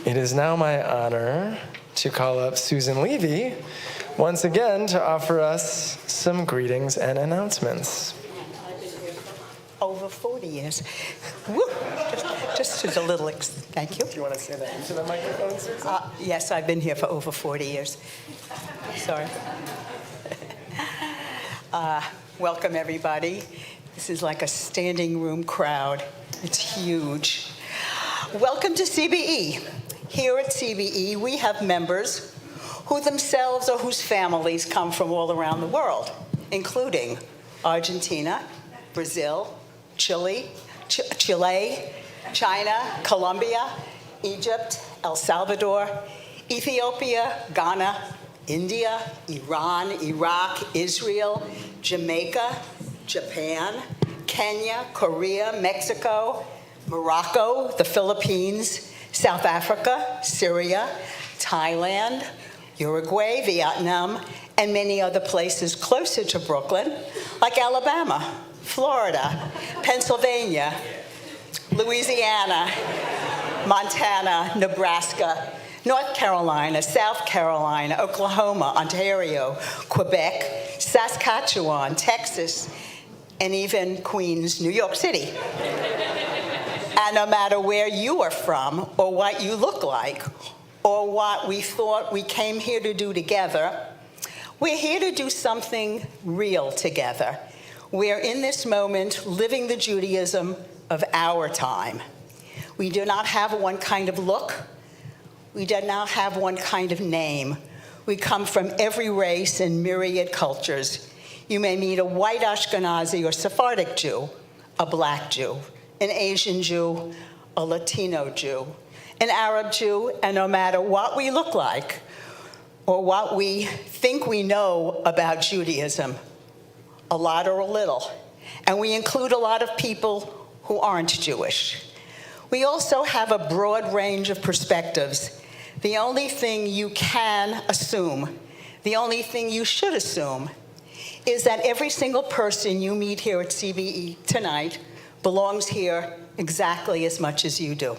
It is now my honor to call up Susan Levy once again to offer us some greetings and announcements. Over 40 years. Woo! Just as a little, thank you. Do you want to say that into the microphone, Susan? Yes, I've been here for over 40 years. Sorry. Welcome, everybody. This is like a standing room crowd. It's huge. Welcome to CBE. Here at CBE, we have members who themselves or whose families come from all around the world, including Argentina, Brazil, Chile, China, Colombia, Egypt, El Salvador, Ethiopia, Ghana, India, Iran, Iraq, Israel, Jamaica, Japan, Kenya, Korea, Mexico, Morocco, the Philippines, South Africa, Syria, Thailand, Uruguay, Vietnam, and many other places closer to Brooklyn, like Alabama, Florida, Pennsylvania, Louisiana, Montana, Nebraska, North Carolina, South Carolina, Oklahoma, Ontario, Quebec, Saskatchewan, Texas, and even Queens, New York City. And no matter where you are from, or what you look like, or what we thought we came here to do together, we're here to do something real together. We're in this moment living the Judaism of our time. We do not have one kind of look. We do not have one kind of name. We come from every race and myriad cultures. You may meet a white Ashkenazi or Sephardic Jew, a black Jew, an Asian Jew, a Latino Jew, an Arab Jew, and no matter what we look like or what we think we know about Judaism, a lot or a little, and we include a lot of people who aren't Jewish. We also have a broad range of perspectives. The only thing you can assume, the only thing you should assume, is that every single person you meet here at CBE tonight belongs here exactly as much as you do.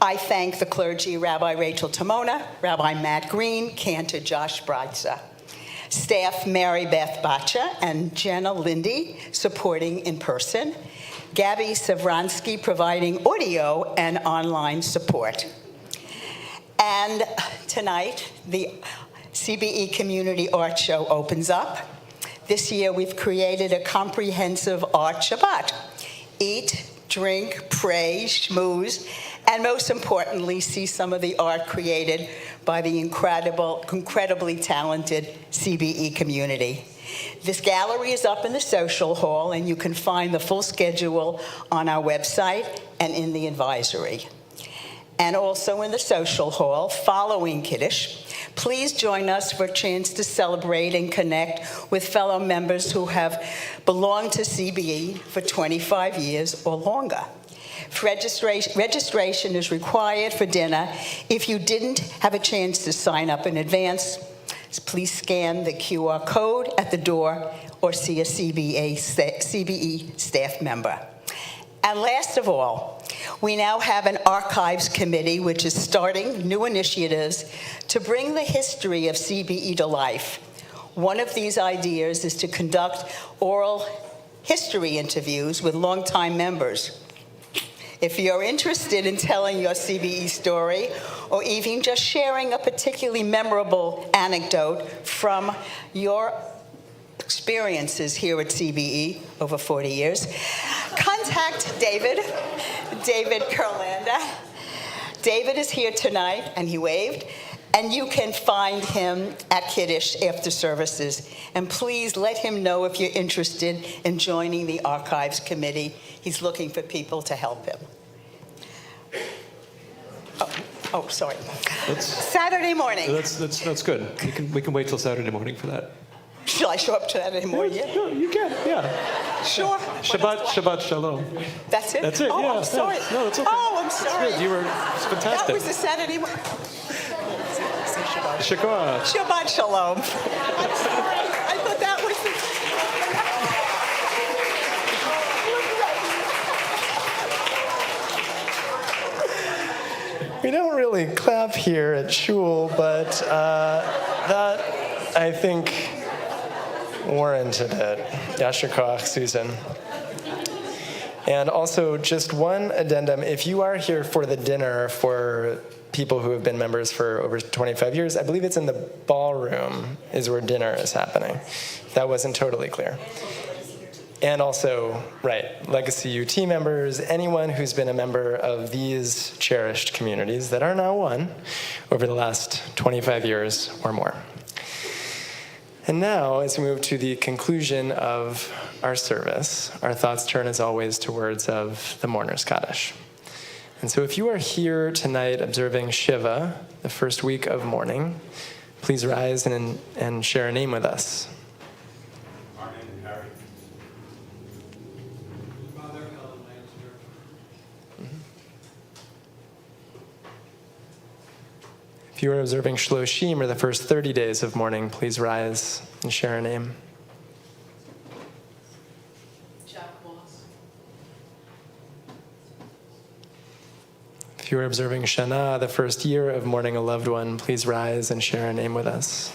I thank the clergy, Rabbi Rachel Timona, Rabbi Matt Green, Cantor Josh Breitzer, staff Mary Beth Bacha and Jenna Lindy supporting in person, Gabby Savransky providing audio and online support. And tonight, the CBE Community Art Show opens up. This year, we've created a comprehensive art Shabbat. Eat, drink, pray, schmooze, and most importantly, see some of the art created by the incredibly talented CBE community. This gallery is up in the social hall, and you can find the full schedule on our website and in the advisory. And also in the social hall, following Kiddush, please join us for a chance to celebrate and connect with fellow members who have belonged to CBE for 25 years or longer. Registration is required for dinner. If you didn't have a chance to sign up in advance, please scan the QR code at the door or see a CBE staff member. And last of all, we now have an archives committee which is starting new initiatives to bring the history of CBE to life. One of these ideas is to conduct oral history interviews with longtime members. If you're interested in telling your CBE story, or even just sharing a particularly memorable anecdote from your experiences here at CBE over 40 years, contact David Kurlanda. David is here tonight, and he waved, and you can find him at Kiddush after services. And please let him know if you're interested in joining the Archives Committee. He's looking for people to help him. Oh, sorry. Saturday morning. That's good. We can wait till Saturday morning for that. Shall I show up Saturday morning? Yeah, you can, yeah. Sure. Shabbat Shalom. That's it? That's it, oh, yeah. I'm sorry. No, it's okay. Oh, I'm sorry. It's good. You were fantastic. That was the Saturday morning. Shakwa. Shabbat Shalom. I'm sorry. I thought that was the... We don't really clap here at Shul, but that, I think, warranted it. Yasher Koach, Susan. And also, just one addendum. If you are here for the dinner for people who have been members for over 25 years, I believe it's in the ballroom is where dinner is happening. That wasn't totally clear. And also, Legacy U team members, anyone who's been a member of these cherished communities that are now one over the last 25 years or more. And now, as we move to the conclusion of our service, our thoughts turn, as always, to words of the Mourner's Kaddish. And so if you are here tonight observing Shiva, the first week of mourning, please rise and share a name with us. If you are observing Shloshim, or the first 30 days of mourning, please rise and share a name. If you are observing Shana, the first year of mourning a loved one, please rise and share a name with us.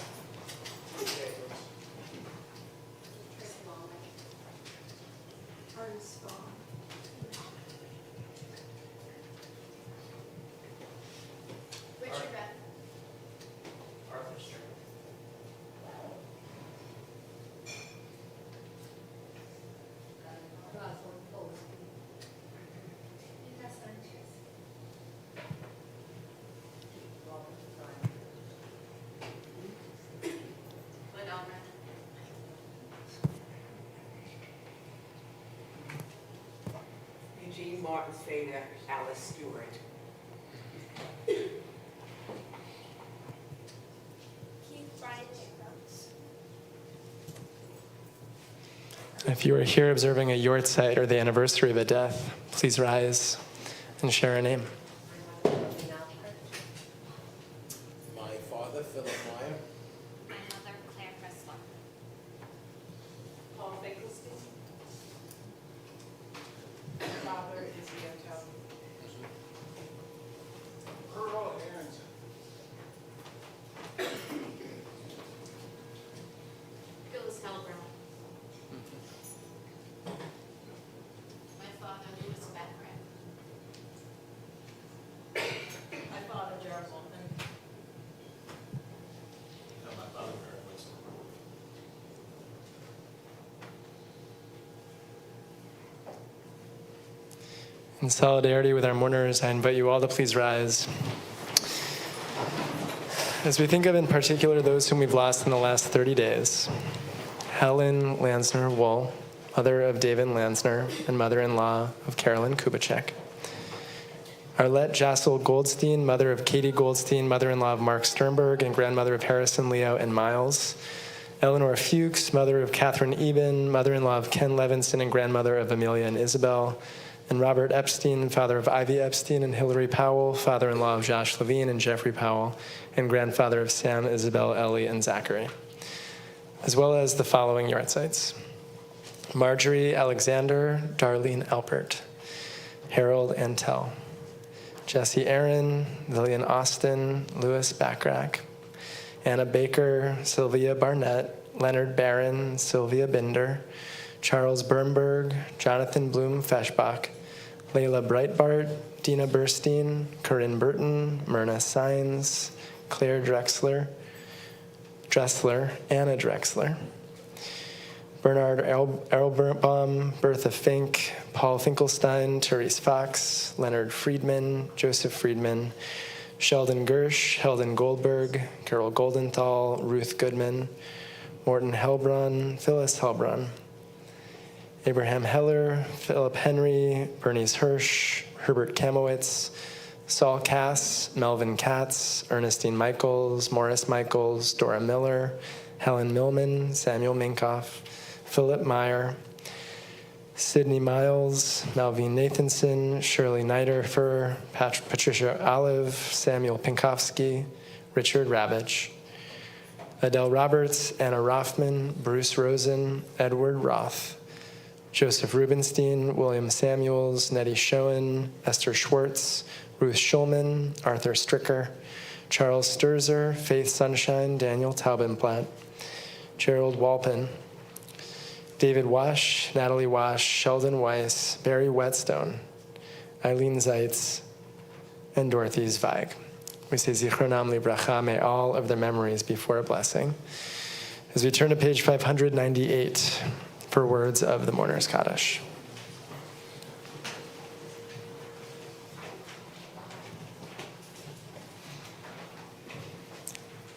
Martin Fader, Alice Stewart. If you are here observing a yortzeit or the anniversary of a death, please rise and share a name. My father, Philip Meyer. My mother, Claire Pressler. Paul Finkelstein. My father is Yoto. Earl Aronson. Phyllis Hellbrow. My father, Louis Beckram. My father, Gerald Walton. My father, Barry Winston. In solidarity with our mourners, I invite you all to please rise. As we think of in particular those whom we've lost in the last 30 days, Helen Lansner Wool, mother of David Lansner and mother-in-law of Carolyn Kubitschek. Arlette Jassel Goldstein, mother of Katie Goldstein, mother-in-law of Mark Sternberg and grandmother of Harrison, Leo, and Miles. Eleanor Fuchs, mother of Catherine Eben, mother-in-law of Ken Levinson and grandmother of Amelia and Isabel. And Robert Epstein, father of Ivy Epstein and Hillary Powell, father-in-law of Josh Levine and Jeffrey Powell, and grandfather of Sam, Isabel, Ellie, and Zachary. As well as the following yahrzeits: Marjorie Alexander, Darlene Alpert, Harold Antel, Jesse Aaron, Lillian Austin, Louis Backrack, Anna Baker, Sylvia Barnett, Leonard Barron, Sylvia Binder, Charles Bernberg, Jonathan Bloom Feschbach, Layla Breitbart, Dina Burstein, Corinne Burton, Myrna Sines, Claire Drexler, Anna Drexler, Bernard Erlbaum, Bertha Fink, Paul Finkelstein, Therese Fox, Leonard Friedman, Joseph Friedman, Sheldon Gersh, Heldon Goldberg, Carol Goldenthal, Ruth Goodman, Morton Helbron, Phyllis Helbron, Abraham Heller, Philip Henry, Bernice Hirsch, Herbert Kamowitz, Saul Cass, Melvin Katz, Ernestine Michaels, Morris Michaels, Dora Miller, Helen Millman, Samuel Minkoff, Philip Meyer, Sydney Miles, Malvine Nathanson, Shirley Niederfer, Patricia Olive, Samuel Pinkowski, Richard Ravitch, Adele Roberts, Anna Rothman, Bruce Rosen, Edward Roth, Joseph Rubenstein, William Samuels, Nettie Schoen, Esther Schwartz, Ruth Schulman, Arthur Stricker, Charles Sturzer, Faith Sunshine, Daniel Taubenblatt, Gerald Walpin, David Wash, Natalie Wash, Sheldon Weiss, Barry Whetstone, Eileen Zeitz, and Dorothy Zweig. We say Zichronam Libracha, may all of their memories be for a blessing. As we turn to page 598, for words of the Mourner's Kaddish.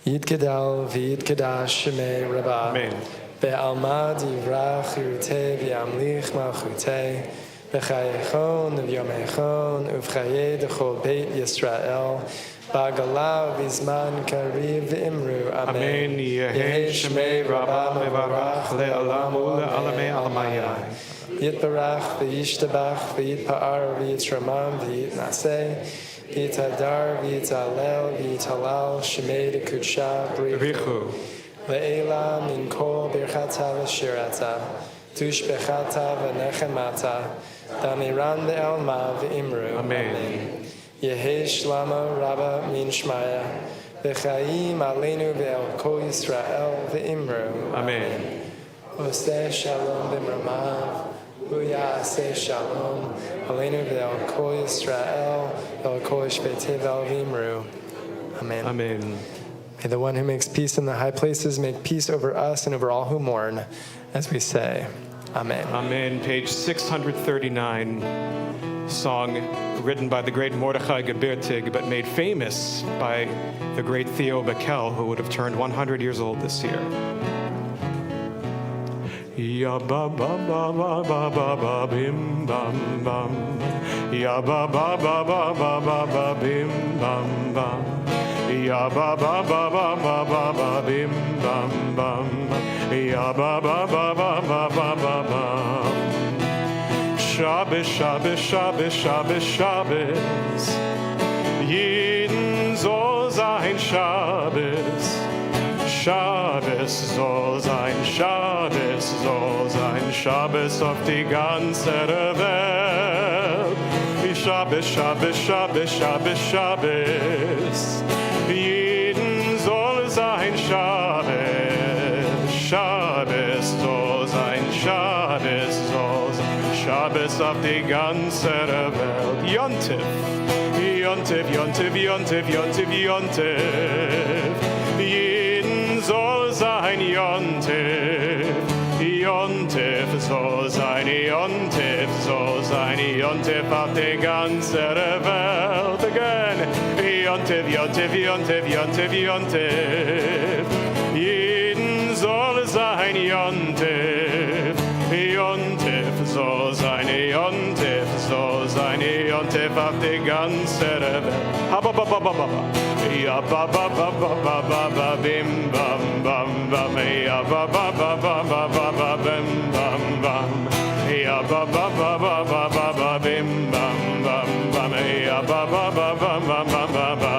Yitgadal v'yitgadash shemei Rabbah. Amen. Ve'almad yivrach yiruteh v'yamlich malchuteh. V'chayechon v'yomechon uv'chayeh d'chol beit Yisrael. Ba'gala v'zman kariv v'imru. Amen. Yehei shemei Rabbah mevarach le'olam u'le'alamei alamayai. Yitbarach v'yishtabach v'yitpa'ar v'yitramam v'yitnaseh. V'yitadar v'yitalel v'yitalal shemei d'kudsha b'richu. Le'ela min kol birchata v'shirata. Tushbechata v'nechemata. Damiran le'alma v'imru. Amen. Yehei shlama rabba min shmaya. V'chaim aleinu ve'el kol Yisrael v'imru. Amen. Oseh shalom b'mramav. Uyaseh shalom. Aleinu ve'el kol Yisrael. Ve'el kol shvei tevel v'imru. Amen. Amen. May the one who makes peace in the high places make peace over us and over all who mourn, as we say, Amen. Amen. Page 639, song written by the great Mordechai Gebertig, but made famous by the great Theo Beckel, who would have turned 100 years old this year. Ya ba ba ba ba ba ba ba bim bam bam. Ya ba ba ba ba ba ba ba bim bam bam. Ya ba ba ba ba ba ba ba bim bam bam. Ya ba ba ba ba ba ba ba ba. Shabbos, Shabbos, Shabbos, Shabbos, Shabbos. Jeden soll sein Shabbos. Shabbos soll sein, Shabbos soll sein, Shabbos auf die ganze Welt. Shabbos, Shabbos, Shabbos, Shabbos, Shabbos. Jeden soll sein Shabbos. Shabbos soll sein, Shabbos soll sein, Shabbos auf die ganze Welt. Yontif, Yontif, Yontif, Yontif, Yontif, Yontif. Jeden soll sein Yontif. Yontif soll sein, Yontif soll sein, Yontif auf die ganze Welt. Again, Yontif, Yontif, Yontif, Yontif, Yontif. Jeden soll sein Yontif. Yontif soll sein, Yontif soll sein, Yontif auf die ganze Welt. Ha ba ba ba ba ba. Ya ba ba ba ba ba ba ba bim bam bam bam. Ya ba ba ba ba ba ba ba bim bam bam. Ya ba ba ba ba ba ba ba bim bam bam bam. Ya ba ba ba ba ba ba ba ba.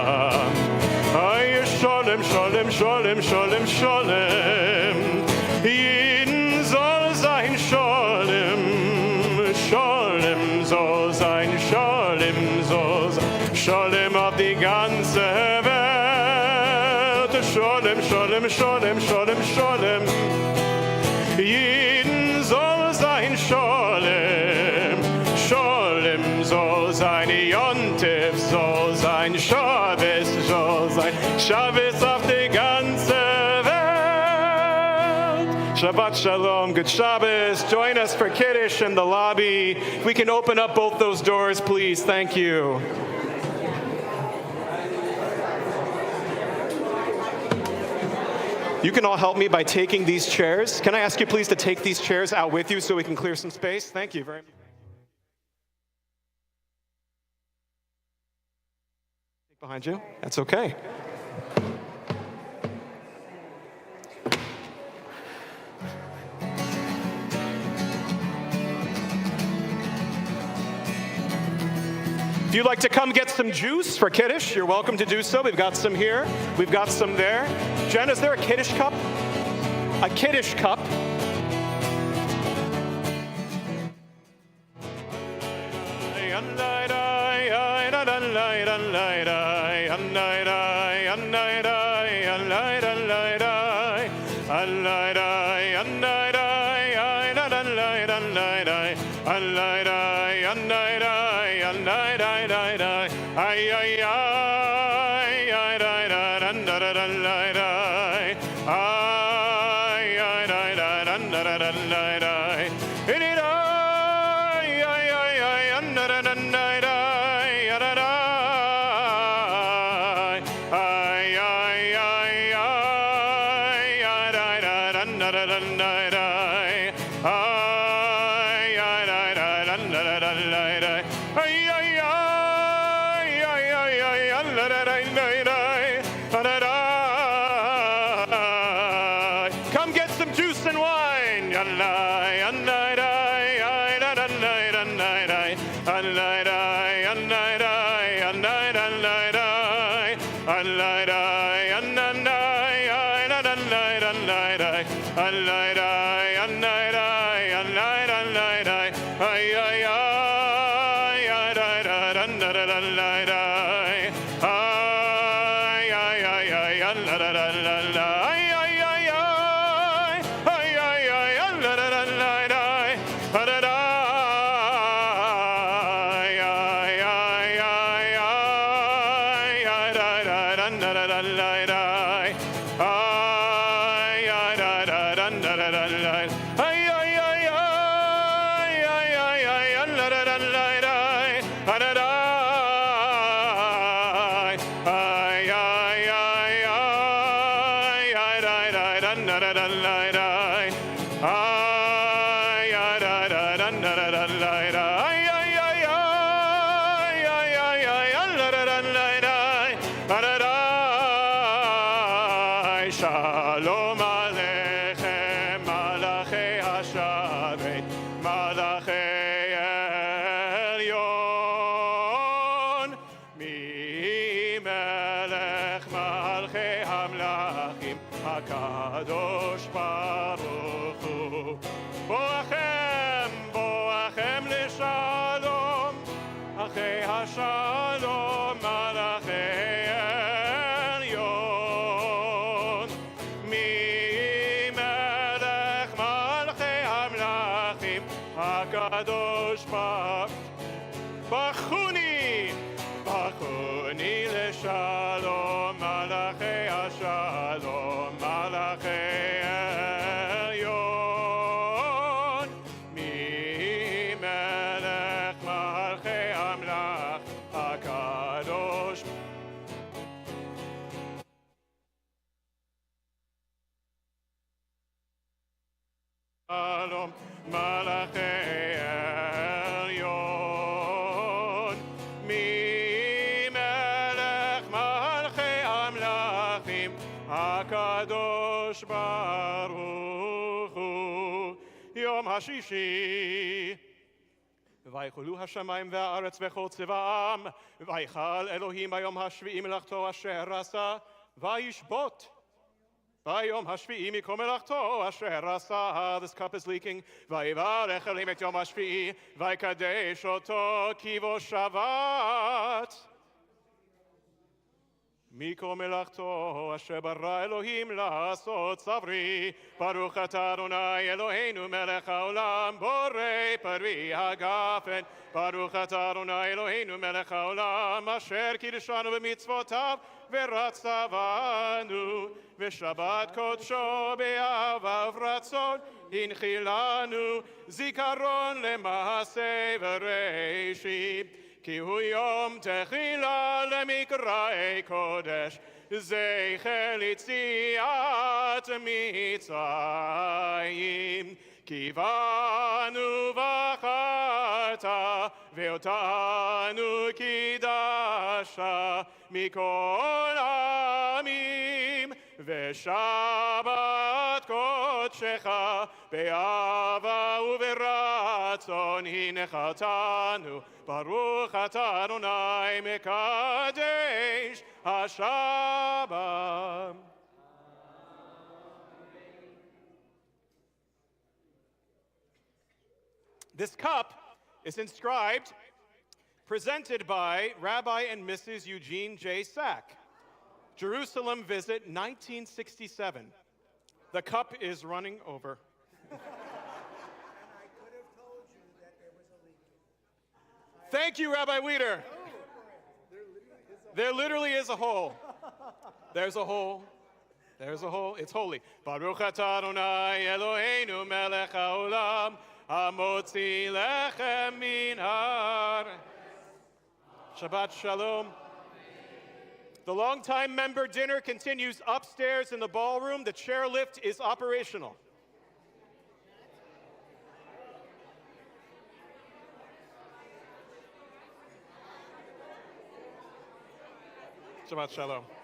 Ay sholem sholem sholem sholem sholem. Jeden soll sein Sholem. Sholem soll sein, Sholem soll sein, Sholem auf die ganze Welt. Sholem, Sholem, Sholem, Sholem, Sholem. Jeden soll sein Sholem. Sholem soll sein, Yontif soll sein, Shabbos soll sein, Shabbos auf die ganze Welt. Shabbat Shalom, good Shabbos. Join us for Kiddush in the lobby. If we can open up both those doors, please. Thank you. You can all help me by taking these chairs. Can I ask you please to take these chairs out with you so we can clear some space? Thank you very much. Behind you? That's okay. If you'd like to come get some juice for Kiddush, you're welcome to do so. We've got some here. We've got some there. Jen, is there a Kiddush cup? A Kiddush cup. Come get some juice and wine. Shalom Aleichem, Malachei Hashavet, Malachei Elyon, Mi Melech Malchei Hamlachim, HaKadosh Baruch Hu. Boachem, Boachem L'Shalom, Achei HaShalom, Malachei Kadosh Bachuni, Bachuni L'Shalom, Malachei HaShalom, Malachei Elyon, Mi Melech Malchei Hamlach, HaKadosh Shalom, Malachei Elyon, Mi Melech Malchei Hamlachim, HaKadosh Baruch Hu. Yom HaShishi. ויכלו השמיים והארץ וכל צבאם, ויכל אלוהים ביום השביעי מלאכתו אשר עשה, וישבות. Vayom hashvi'i mikom melachto asher asa. This cup is leaking. Vayivarech Elohim et yom hashvi'i, vaykadesh oto kivo Shabbat. Mikom melachto asher bara Elohim la'asot tzavri. Baruch atah Adonai Eloheinu melech haolam, borei pari hagafen. Baruch atah Adonai Eloheinu melech haolam, asher kiddushanu b'mitzvotav v'ratzavanu. V'shabbat kodsho be'avav ratzon, hinchilanu zikaron lema'aseh v'reishit. Ki hu yom techila lemikra'ei kodesh, zeicher litziat mitzrayim. Ki vanu v'chata, ve'otanu kidasha, mikol amim. ושבת קודשך באהבה וברצון הנחתנו, ברוך אתה אדוני מקדש השבת. This cup is inscribed, presented by Rabbi and Mrs. Eugene J. Sack. Jerusalem visit 1967. The cup is running over. And I could have told you that there was a leak. Thank you, Rabbi Weider. There literally is a hole. There's a hole. There's a hole. It's holy. Baruch atah Adonai Eloheinu melech haolam, hamotzi lechem min haaretz. Shabbat shalom. The longtime member dinner continues upstairs in the ballroom. The chairlift is operational. Shabbat Shalom.